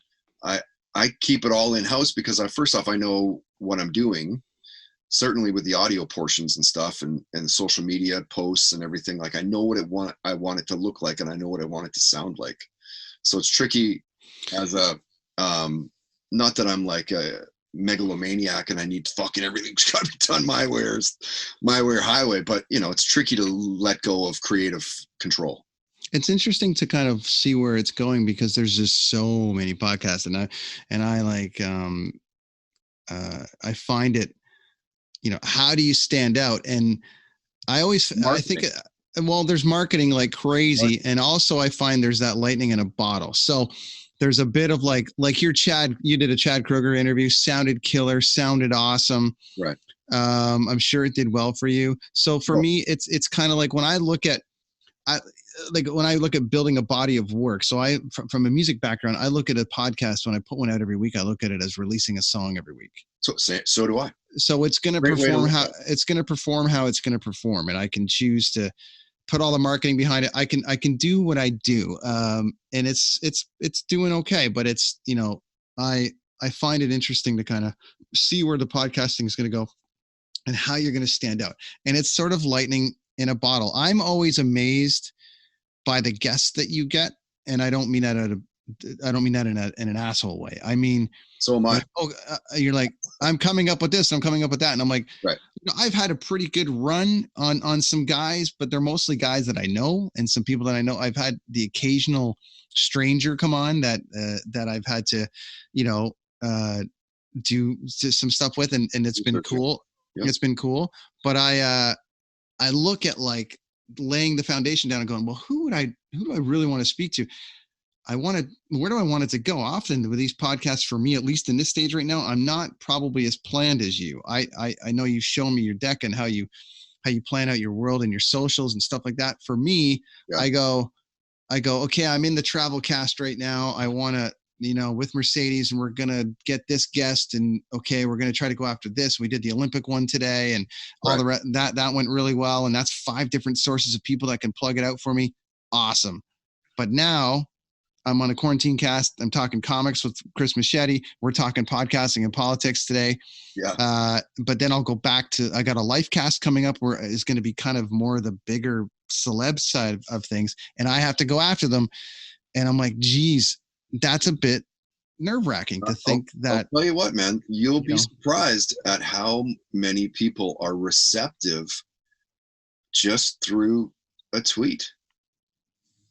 I keep it all in-house because first off, I know what I'm doing, certainly with the audio portions and stuff and the social media posts and everything. Like I know what I want it to look like, and I know what I want it to sound like. So it's tricky as not that I'm like a megalomaniac and I need fucking everything's got to be done my way or highway, but you know, it's tricky to let go of creative control. It's interesting to kind of see where it's going because there's just so many podcasts and I like, I find it, you know, how do you stand out? And I think, well, there's marketing like crazy. And also I find there's that lightning in a bottle. So there's a bit of like you did a Chad Kroeger interview, sounded killer, sounded awesome. Right. I'm sure it did well for you. So for me, it's kind of like when I look at building a body of work. So from a music background, I look at a podcast when I put one out every week, I look at it as releasing a song every week. So do I. So it's going to perform how it's going to perform. And I can choose to put all the marketing behind it. I can do what I do. And it's doing okay, but it's, you know, I find it interesting to kind of see where the podcasting is going to go and how you're going to stand out. And it's sort of lightning in a bottle. I'm always amazed by the guests that you get. And I don't mean that out of I don't mean that in an asshole way. I mean, so am I. Like, you're like, I'm coming up with this, I'm coming up with that. And I'm like, right. I've had a pretty good run on some guys, but they're mostly guys that I know and some people that I know. I've had the occasional stranger come on that I've had to, do some stuff with, and it's been cool. Yep. It's been cool. But I look at like laying the foundation down and going, well, who do I really want to speak to? Where do I want it to go? Often with these podcasts, for me, at least in this stage right now, I'm not probably as planned as you. I know you've shown me your deck and how you plan out your world and your socials and stuff like that. For me, yeah. I go, okay, I'm in the travel cast right now. I want to, with Mercedes, and we're going to get this guest, and okay, we're going to try to go after this. We did the Olympic one today, and all the rest, that went really well. And that's 5 different sources of people that can plug it out for me. Awesome. But now I'm on a quarantine cast. I'm talking comics with Chris Machete. We're talking podcasting and politics today. Yeah. But then I'll go back to, I got a life cast coming up where it's going to be kind of more the bigger celeb side of things. And I have to go after them. And I'm like, geez, that's a bit nerve wracking to think that. I'll tell you what, man, you'll be surprised at how many people are receptive just through a tweet.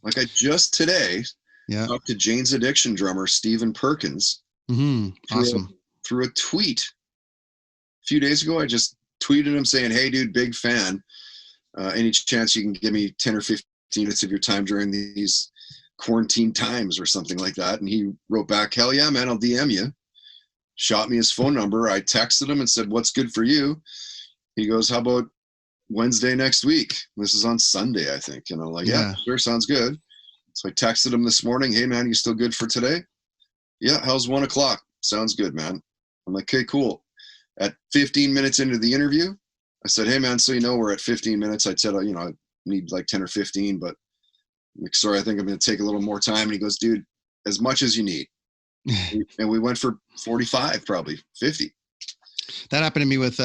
Like I just today, talked to Jane's Addiction drummer, Stephen Perkins. Mm-hmm. Awesome. Through a tweet. A few days ago, I just tweeted him saying, hey, dude, big fan. Any chance you can give me 10 or 15 minutes of your time during these quarantine times or something like that? And he wrote back, hell yeah, man, I'll DM you. Shot me his phone number. I texted him and said, what's good for you? He goes, how about Wednesday next week? This is on Sunday, I think. And I'm like, yeah, sure, sounds good. So I texted him this morning, hey man, you still good for today? Yeah, how's 1 o'clock? Sounds good, man. I'm like, okay, cool. At 15 minutes into the interview, I said, hey man, so we're at 15 minutes. I said, I need like 10 or 15, but I'm like, sorry, I think I'm going to take a little more time. And he goes, dude, as much as you need. And we went for 45, probably 50. That happened to me with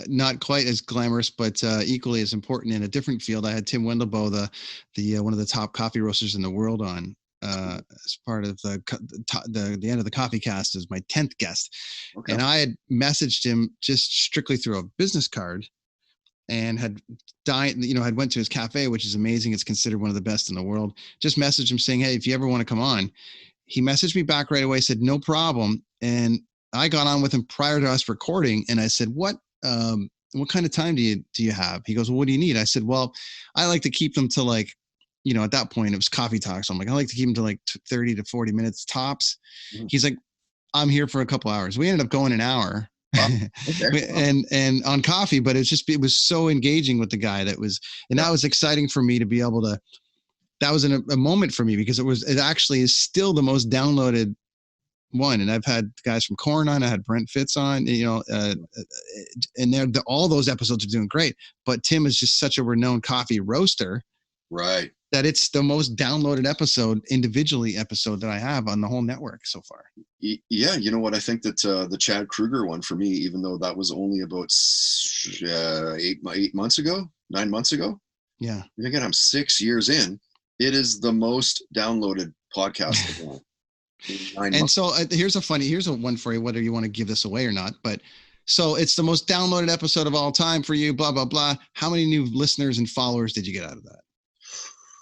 not quite as glamorous, but equally as important in a different field. I had Tim Wendelboe, the one of the top coffee roasters in the world, on as part of the end of the Coffee Cast as my 10th guest. Okay. And I had messaged him just strictly through a business card, and had had went to his cafe, which is amazing. It's considered one of the best in the world. Just messaged him saying, hey, if you ever want to come on. He messaged me back right away, said no problem, and I got on with him prior to us recording, and I said, what kind of time do you have? He goes, well, what do you need? I said, well, I like to keep them to like, at that point it was coffee talk. So I'm like, I like to keep them to like 30 to 40 minutes tops. Mm-hmm. He's like, I'm here for a couple hours. We ended up going an hour. Wow. Okay. and on coffee, but it was so engaging with the guy that was exciting for me to be able to, that was a moment for me because it actually is still the most downloaded one. And I've had guys from Korn on, I had Brent Fitz on, and all those episodes are doing great. But Tim is just such a renowned coffee roaster, right? That it's the most downloaded episode that I have on the whole network so far. Yeah, you know what? I think that the Chad Kruger one for me, even though that was only about 9 months ago. Yeah. And again, I'm 6 years in. It is the most downloaded podcast of all. And so here's a one for you, whether you want to give this away or not, but so it's the most downloaded episode of all time for you, blah, blah, blah. How many new listeners and followers did you get out of that?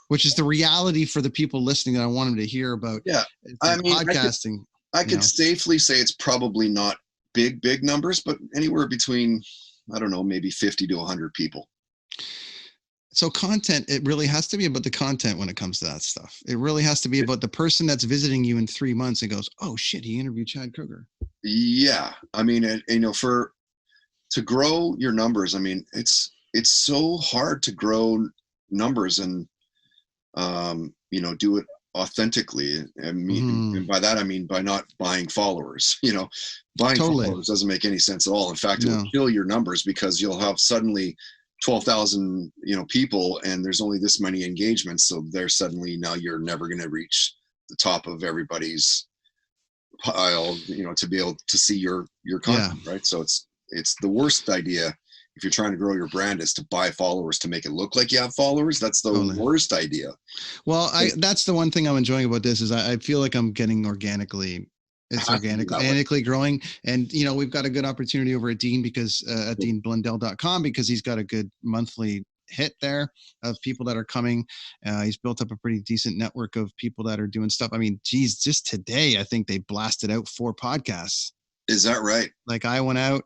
Which is the reality for the people listening that I want them to hear about. Yeah. Podcasting. I could safely say it's probably not big numbers, but anywhere between, I don't know, maybe 50 to 100 people. So content, it really has to be about the content when it comes to that stuff. It really has to be about the person that's visiting you in 3 months and goes, oh shit, he interviewed Chad Kruger. Yeah. I mean, to grow your numbers, I mean, it's so hard to grow numbers and, do it authentically. I mean, and by that, I mean, by not buying followers, buying followers doesn't make any sense at all. In fact, it will kill your numbers because you'll have suddenly 12,000, people, and there's only this many engagements. So they're suddenly, now you're never going to reach the top of everybody's pile, to be able to see your content. Right. So it's the worst idea if you're trying to grow your brand, is to buy followers to make it look like you have followers. That's the worst idea. Well, that's the one thing I'm enjoying about this is I feel like I'm getting organically growing. And, you know, we've got a good opportunity over at Dean because at deanblundell.com, because he's got a good monthly hit there of people that are coming. He's built up a pretty decent network of people that are doing stuff. I mean, geez, just today, I think they blasted out 4 podcasts. Is that right? Like I went out,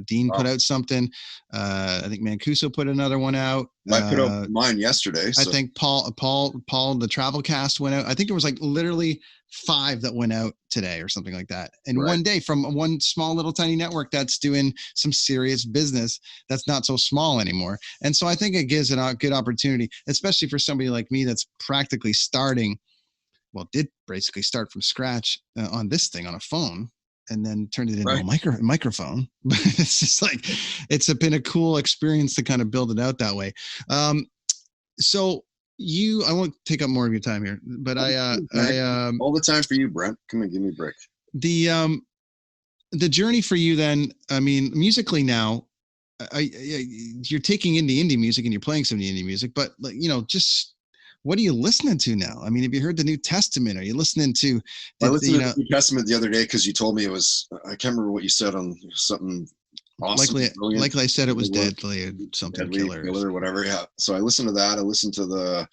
Dean put out something. I think Mancuso put another one out. I put out mine yesterday. So. I think Paul, the Travel Cast went out. I think there was like literally 5 that went out today or something like that. And one day from one small little tiny network that's doing some serious business that's not so small anymore. And so I think it gives a good opportunity, especially for somebody like me that's practically did basically start from scratch on this thing on a phone. And then turned it into a microphone. It's just like, it's been a cool experience to kind of build it out that way. So I won't take up more of your time here, but all the time for you, Brent. Come on, give me a break. The journey for you then, I mean, musically now, you're taking indie music and you're playing some indie music, but like, you know, just what are you listening to now? I mean, have you heard the New Testament? Are you listening to? I listened to the New Testament the other day because you told me it was. I can't remember what you said on something. Awesome, likely I said it was deadly or something, killer or whatever. Yeah. So I listened to that. I listened to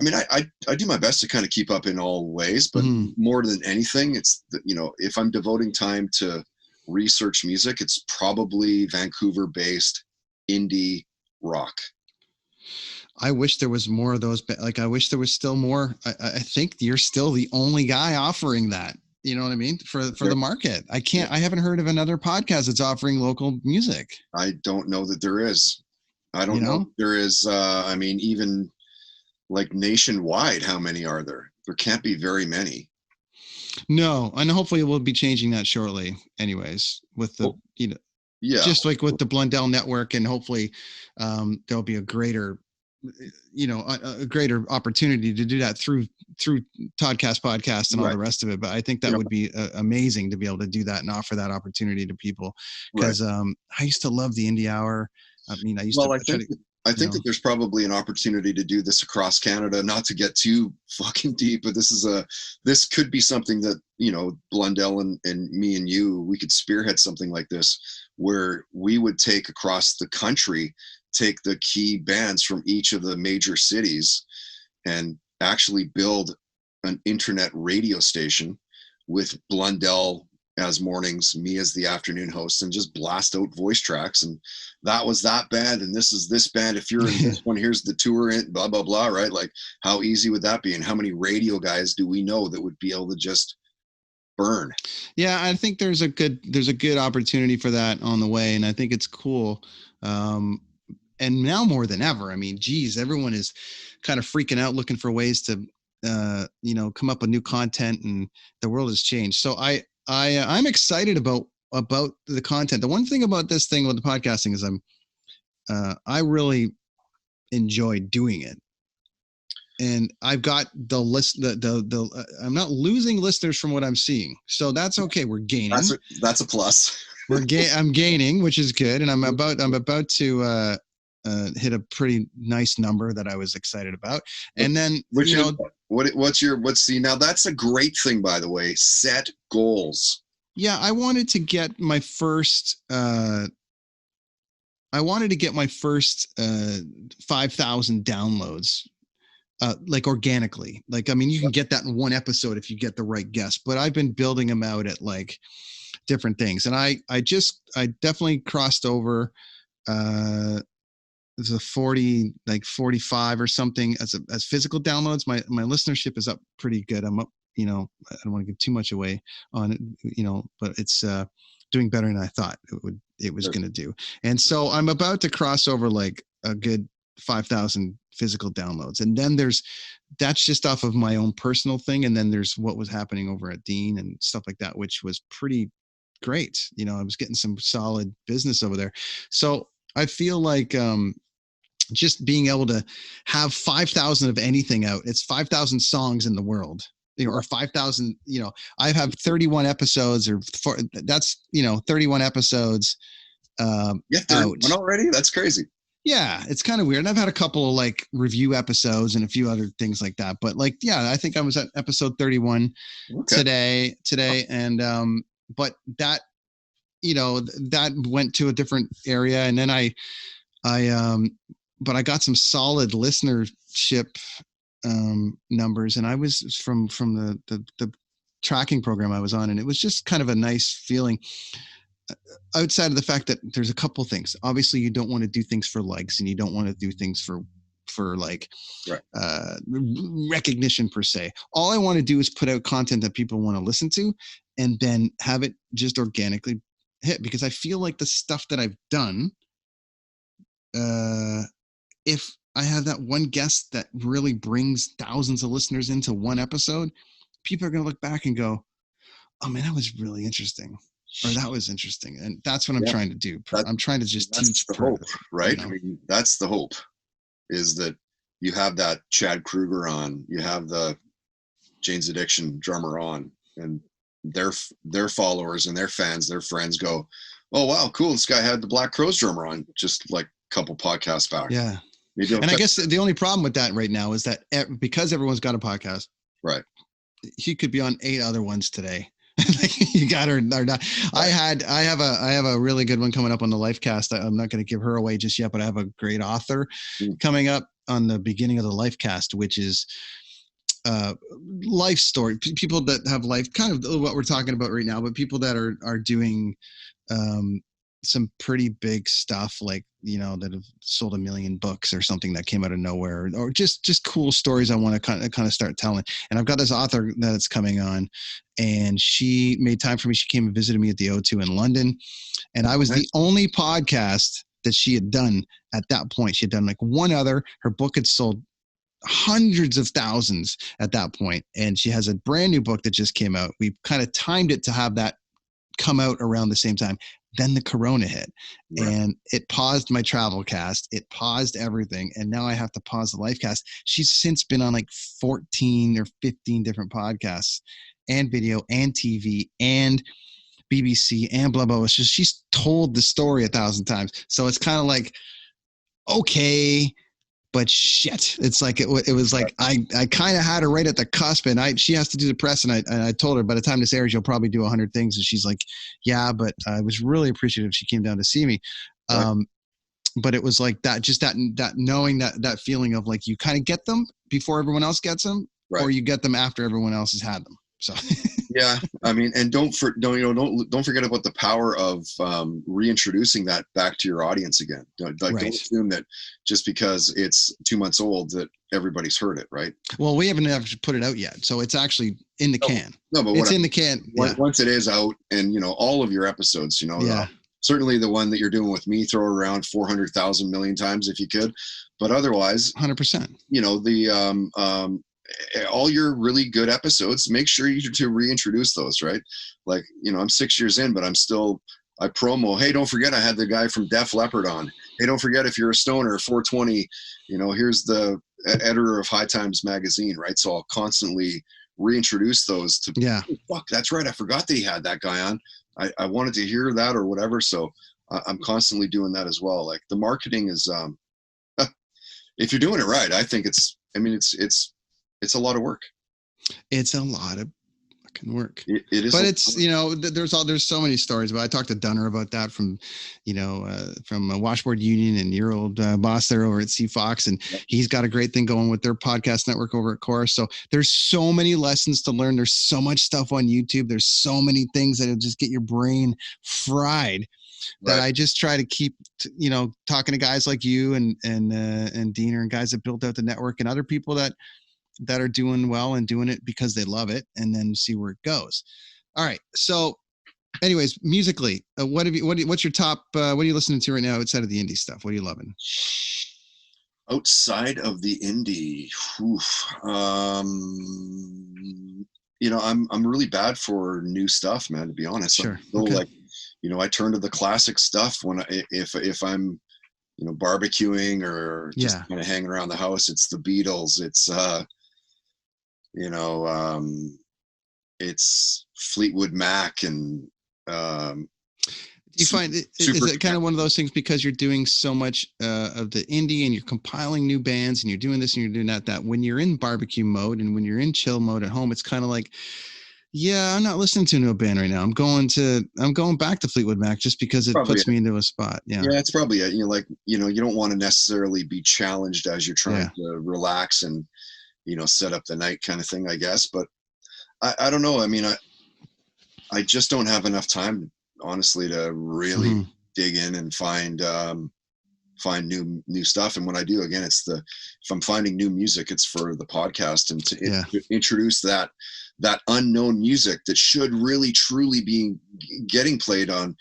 I mean, I do my best to kind of keep up in all ways, but more than anything, it's you know, if I'm devoting time to research music, it's probably Vancouver-based indie rock. I wish there was more of those. Like, I wish there was still more. I think you're still the only guy offering that. You know what I mean? For the market. I haven't heard of another podcast that's offering local music. I don't know that there is. I don't know if there is. I mean, even like nationwide, how many are there? There can't be very many. No. And hopefully we'll be changing that shortly anyways with the, just like with the Blundell network, and hopefully there'll be a greater opportunity to do that through TODDCast Podcast and all the rest of it. But I think that would be amazing to be able to do that and offer that opportunity to people. Because I used to love the Indie Hour. I mean, I think that there's probably an opportunity to do this across Canada, not to get too fucking deep, but this could be something that, you know, Blundell and me and you, we could spearhead something like this, where we would take across the country, take the key bands from each of the major cities and actually build an internet radio station with Blundell as mornings, me as the afternoon host, and just blast out voice tracks. And that was that band, and this is this band. If you're in this one, here's the tour, and blah, blah, blah, right? Like, how easy would that be? And how many radio guys do we know that would be able to just burn? Yeah, I think there's a good opportunity for that on the way, and I think it's cool. And now more than ever, I mean, geez, everyone is kind of freaking out, looking for ways to, come up with new content, and the world has changed. So I'm excited about the content. The one thing about this thing with the podcasting is I really enjoy doing it, and I've got the list. I'm not losing listeners from what I'm seeing, so that's okay. We're gaining. That's a plus. I'm gaining, which is good, and I'm about to hit a pretty nice number that I was excited about. And then now that's a great thing, by the way. Set goals. Yeah, I wanted to get my first 5,000 downloads like organically. Like, I mean, you can get that in one episode if you get the right guest, but I've been building them out at like different things. And I definitely crossed over the 40, like 45 or something as physical downloads. My listenership is up pretty good. I'm up, I don't want to give too much away on it, but it's doing better than I thought it was going to do. And so I'm about to cross over like a good 5,000 physical downloads. And then that's just off of my own personal thing. And then there's what was happening over at Dean and stuff like that, which was pretty great. I was getting some solid business over there. So I feel like, just being able to have 5,000 of anything out, it's 5,000 songs in the world, or 5,000, I have 31 episodes that's 31 episodes Yeah, 31 already? That's crazy. Yeah, it's kind of weird. And I've had a couple of like review episodes and a few other things like that. But like, yeah, I think I was at episode 31 today. And, but that, that went to a different area. And then but I got some solid listenership, numbers. And I was from the tracking program I was on. And it was just kind of a nice feeling. Outside of the fact that there's a couple things, obviously you don't want to do things for likes and you don't want to do things for like recognition per se. All I want to do is put out content that people want to listen to and then have it just organically hit, because I feel like the stuff that I've done, if I have that one guest that really brings thousands of listeners into one episode, people are going to look back and go, oh man, that was really interesting. Or that was interesting. And that's what I'm trying to do. I'm trying to just teach the hope, right? I mean, that's the hope, is that you have that Chad Kruger on, you have the Jane's Addiction drummer on, and their followers and their fans, their friends go, oh, wow, cool. This guy had the Black Crowes drummer on just like a couple podcasts back. Yeah. And I guess the only problem with that right now is that because everyone's got a podcast, right? He could be on 8 other ones today. You got her or not. Right. I have a really good one coming up on the Lifecast. I'm not going to give her away just yet, but I have a great author coming up on the beginning of the Lifecast, which is life story. People that have life, kind of what we're talking about right now, but people that are doing some pretty big stuff, like, that have sold 1 million books or something that came out of nowhere, or just cool stories I want to kind of start telling. And I've got this author that's coming on, and she made time for me. She came and visited me at the O2 in London, and I was the only podcast that she had done at that point. She had done like one other. Her book had sold hundreds of thousands at that point, and she has a brand new book that just came out. We kind of timed it to have that come out around the same time. Then the Corona hit, and it paused my travel cast. It paused everything. And now I have to pause the life cast. She's since been on like 14 or 15 different podcasts and video and TV and BBC and blah, blah, blah. She's told the story 1,000 times. So it's kind of like, okay, but shit. It's like, it was like, I kind of had her right at the cusp, and she has to do the press. And I told her, by the time this airs, you'll probably do 100 things. And she's like, yeah, but I was really appreciative she came down to see me. But it was like that, just that knowing that feeling of like, you kind of get them before everyone else gets them, or you get them after everyone else has had them. So yeah, I mean, and don't forget about the power of reintroducing that back to your audience again. Don't assume that just because it's 2 months old that everybody's heard it, right? Well, we haven't actually put it out yet, so it's actually in the can. No, but it's in the can. Once it is out, and all of your episodes, certainly the one that you're doing with me, throw around 400,000 million times if you could, but otherwise, 100%. All your really good episodes, make sure you to reintroduce those, right? Like, I'm 6 years in, but I promo, hey, don't forget I had the guy from Def Leppard on. Hey, don't forget, if you're a stoner, 420, here's the editor of High Times magazine, right? So I'll constantly reintroduce those to, oh, fuck, that's right, I forgot that he had that guy on. I wanted to hear that or whatever. So I'm constantly doing that as well. Like, the marketing is, if you're doing it right, I think it's a lot of work. It's a lot of fucking work. It is, but it's, there's so many stories. But I talked to Dunner about that from Washboard Union and your old boss there over at C Fox, and he's got a great thing going with their podcast network over at Chorus. So there's so many lessons to learn. There's so much stuff on YouTube. There's so many things that'll just get your brain fried. That I just try to keep, talking to guys like you and Diener and guys that built out the network, and other people that are doing well and doing it because they love it, and then see where it goes. All right. So anyways, musically, what's your top, what are you listening to right now outside of the indie stuff? What are you loving? Outside of the indie, I'm really bad for new stuff, man, to be honest. Sure. I turn to the classic stuff when if I'm, barbecuing or just kind of hanging around the house. It's the Beatles. It's, it's Fleetwood Mac. And did Do you find is it kind of one of those things because you're doing so much of the indie and you're compiling new bands and you're doing this and you're doing that when you're in barbecue mode and when you're in chill mode at home, it's kind of like, yeah, I'm not listening to a new band right now. I'm going back to Fleetwood Mac just because it puts me into a spot. Yeah. Yeah, it's probably it. You don't want to necessarily be challenged as you're trying to relax and, set up the night kind of thing, I guess. But I don't know. I mean, I just don't have enough time, honestly, to really dig in and find new stuff. And when I do, again, if I'm finding new music, it's for the podcast and to introduce that unknown music that should really truly be getting played on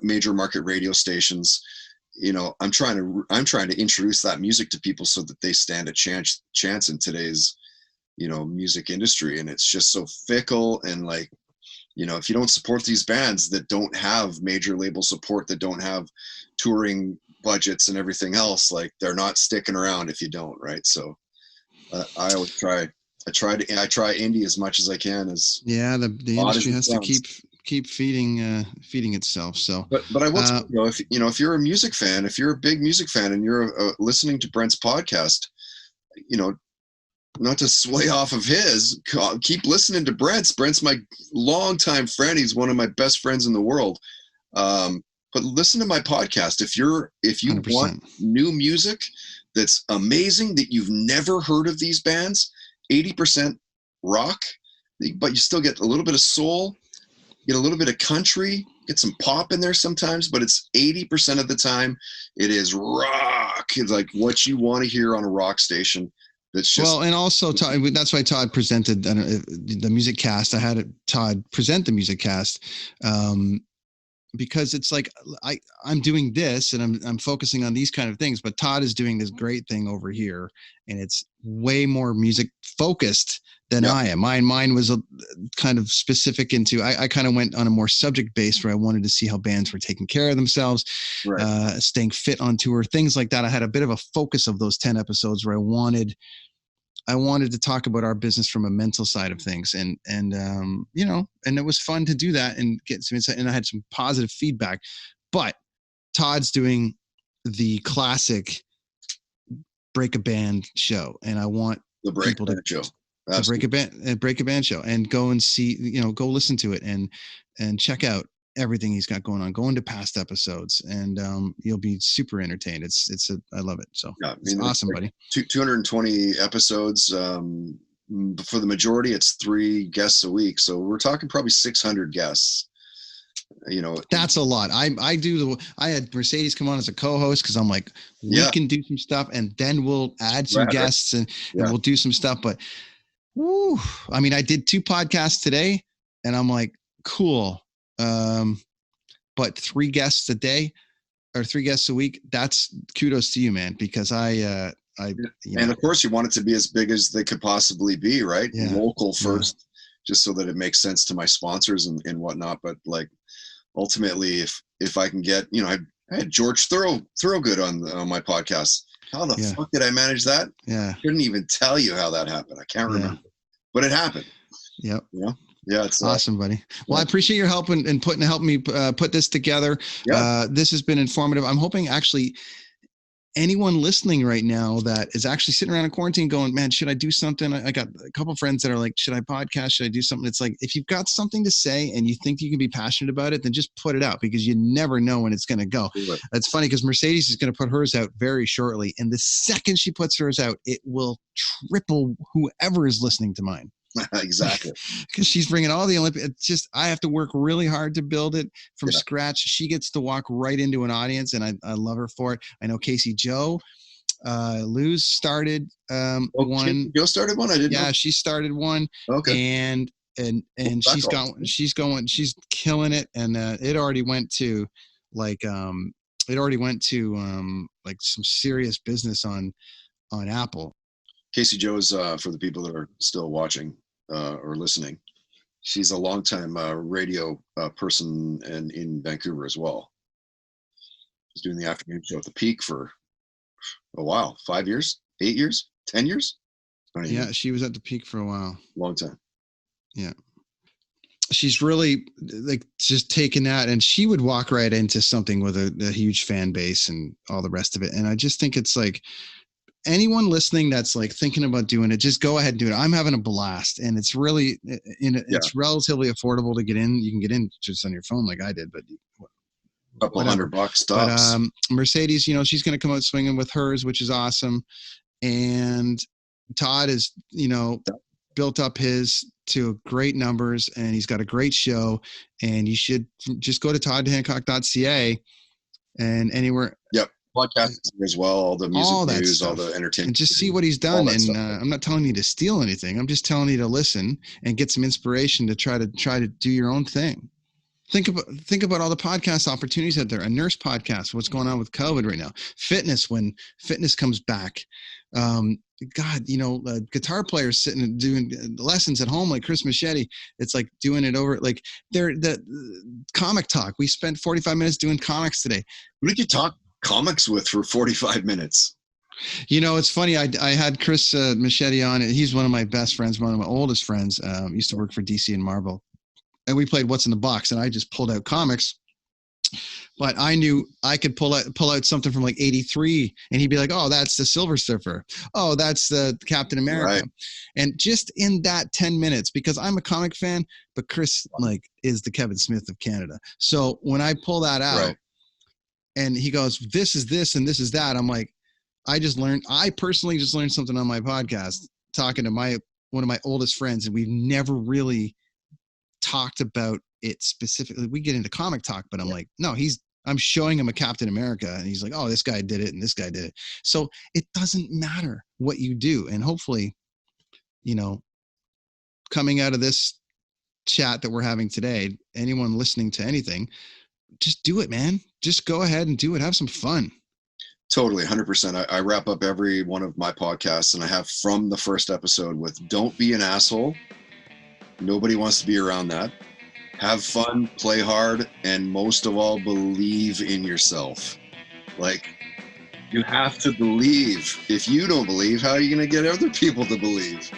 major market radio stations. I'm trying to introduce that music to people so that they stand a chance in today's music industry. And it's just so fickle, and like, if you don't support these bands that don't have major label support, that don't have touring budgets and everything else, like, they're not sticking around if you don't, right? So I always try indie as much as I can. As the industry has to keep feeding itself. So but I will say, if you're a music fan, if you're a big music fan and you're listening to Brent's podcast, not to sway off of his, keep listening to Brent's my longtime friend. He's one of my best friends in the world. But listen to my podcast. If you 100%. Want new music that's amazing, that you've never heard of these bands, 80% rock, but you still get a little bit of soul, get a little bit of country, get some pop in there sometimes, but it's 80% of the time it is rock. It's like what you want to hear on a rock station. That's just and also that's why Todd presented the music cast. I had Todd present the music cast because it's like I'm doing this and I'm focusing on these kind of things, but Todd is doing this great thing over here, and it's way more music focused than I am. Mine was a kind of specific into. I kind of went on a more subject base where I wanted to see how bands were taking care of themselves, staying fit on tour, things like that. I had a bit of a focus of those 10 episodes where I wanted to talk about our business from a mental side of things, and it was fun to do that and get some insight, and I had some positive feedback. But Todd's doing the classic break a band show, and I want people to show. Break a band show, and go and see, go listen to it and check out everything he's got going on. Go into past episodes, and you'll be super entertained. I love it. So it's awesome, buddy. 220 episodes. For the majority, it's 3 guests a week. So we're talking probably 600 guests. That's a lot. I had Mercedes come on as a co-host because I'm like, we can do some stuff, and then we'll add some guests and we'll do some stuff. But I mean, I did 2 podcasts today, and I'm like, cool. But 3 guests a day or 3 guests a week, that's kudos to you, man, because and of course you want it to be as big as they could possibly be, right? Local first, just so that it makes sense to my sponsors and whatnot. But like, ultimately, if I can get, I had George Thorogood on my podcast. How the fuck did I manage that? Yeah. I couldn't even tell you how that happened. I can't remember, but it happened. Yep. Yeah, it's awesome, buddy. Well, I appreciate your help and helping me put this together. This has been informative. I'm hoping actually anyone listening right now that is actually sitting around in quarantine going, man, should I do something? I got a couple of friends that are like, should I podcast? Should I do something? It's like, if you've got something to say and you think you can be passionate about it, then just put it out, because you never know when it's going to go. It's funny because Mercedes is going to put hers out very shortly. And the second she puts hers out, it will triple whoever is listening to mine. Exactly. Because she's bringing all the Olympic. It's just, I have to work really hard to build it from scratch. She gets to walk right into an audience, and I love her for it. I know Casey Joe, Luz started one. Joe started one. I didn't know. She started one. Okay. And she's killing it, and it already went to like some serious business on Apple. Casey Joe is, for the people that are still watching or listening, she's a longtime radio person in Vancouver as well. She's doing the afternoon show at the Peak for a while. 5 years, 8 years, 10 years? Yeah, she was at the Peak for a while. Long time. Yeah. she's really like just taken that, and she would walk right into something with a huge fan base and all the rest of it. And I just think it's like, anyone listening that's like thinking about doing it, just go ahead and do it. I'm having a blast, and it's really it's relatively affordable to get in. You can get in just on your phone like I did, but a couple $100 tops. But Mercedes, you know, she's going to come out swinging with hers, which is awesome. And Todd is, you know, built up his to great numbers, and he's got a great show. And you should just go to toddhancock.ca and anywhere. Yep. Podcast as well, all the music news, stuff. All the entertainment, and just see what he's done. And I'm not telling you to steal anything. I'm just telling you to listen and get some inspiration to try to do your own thing. Think about all the podcast opportunities out there. A nurse podcast. What's going on with COVID right now? Fitness, when fitness comes back. God, you know, guitar players sitting and doing lessons at home like Chris Machete. It's like doing it over. Like the comic talk. We spent 45 minutes doing comics today. Who did you talk comics with for 45 minutes? You know, it's funny. I had Chris Machete on. He's one of my best friends, one of my oldest friends. Used to work for DC and Marvel, and we played What's in the Box, and I just pulled out comics. But I knew I could pull out something from like 83, and he'd be like, "Oh, that's the Silver Surfer. Oh, that's the Captain America." Right. And just in that 10 minutes, because I'm a comic fan, but Chris like is the Kevin Smith of Canada. So when I pull that out. Right. And he goes, "This is this and this is that." I'm like, I personally just learned something on my podcast talking to one of my oldest friends, and we've never really talked about it specifically. We get into comic talk, but I'm like, no, I'm showing him a Captain America, and he's like, "Oh, this guy did it and this guy did it." So it doesn't matter what you do. And hopefully, you know, coming out of this chat that we're having today, anyone listening to anything, just do it, man. Just go ahead and do it. Have some fun. Totally, 100%. I wrap up every one of my podcasts, and I have from the first episode with don't be an asshole. Nobody wants to be around that. Have fun, play hard, and most of all, believe in yourself. Like, you have to believe. If you don't believe, how are you going to get other people to believe?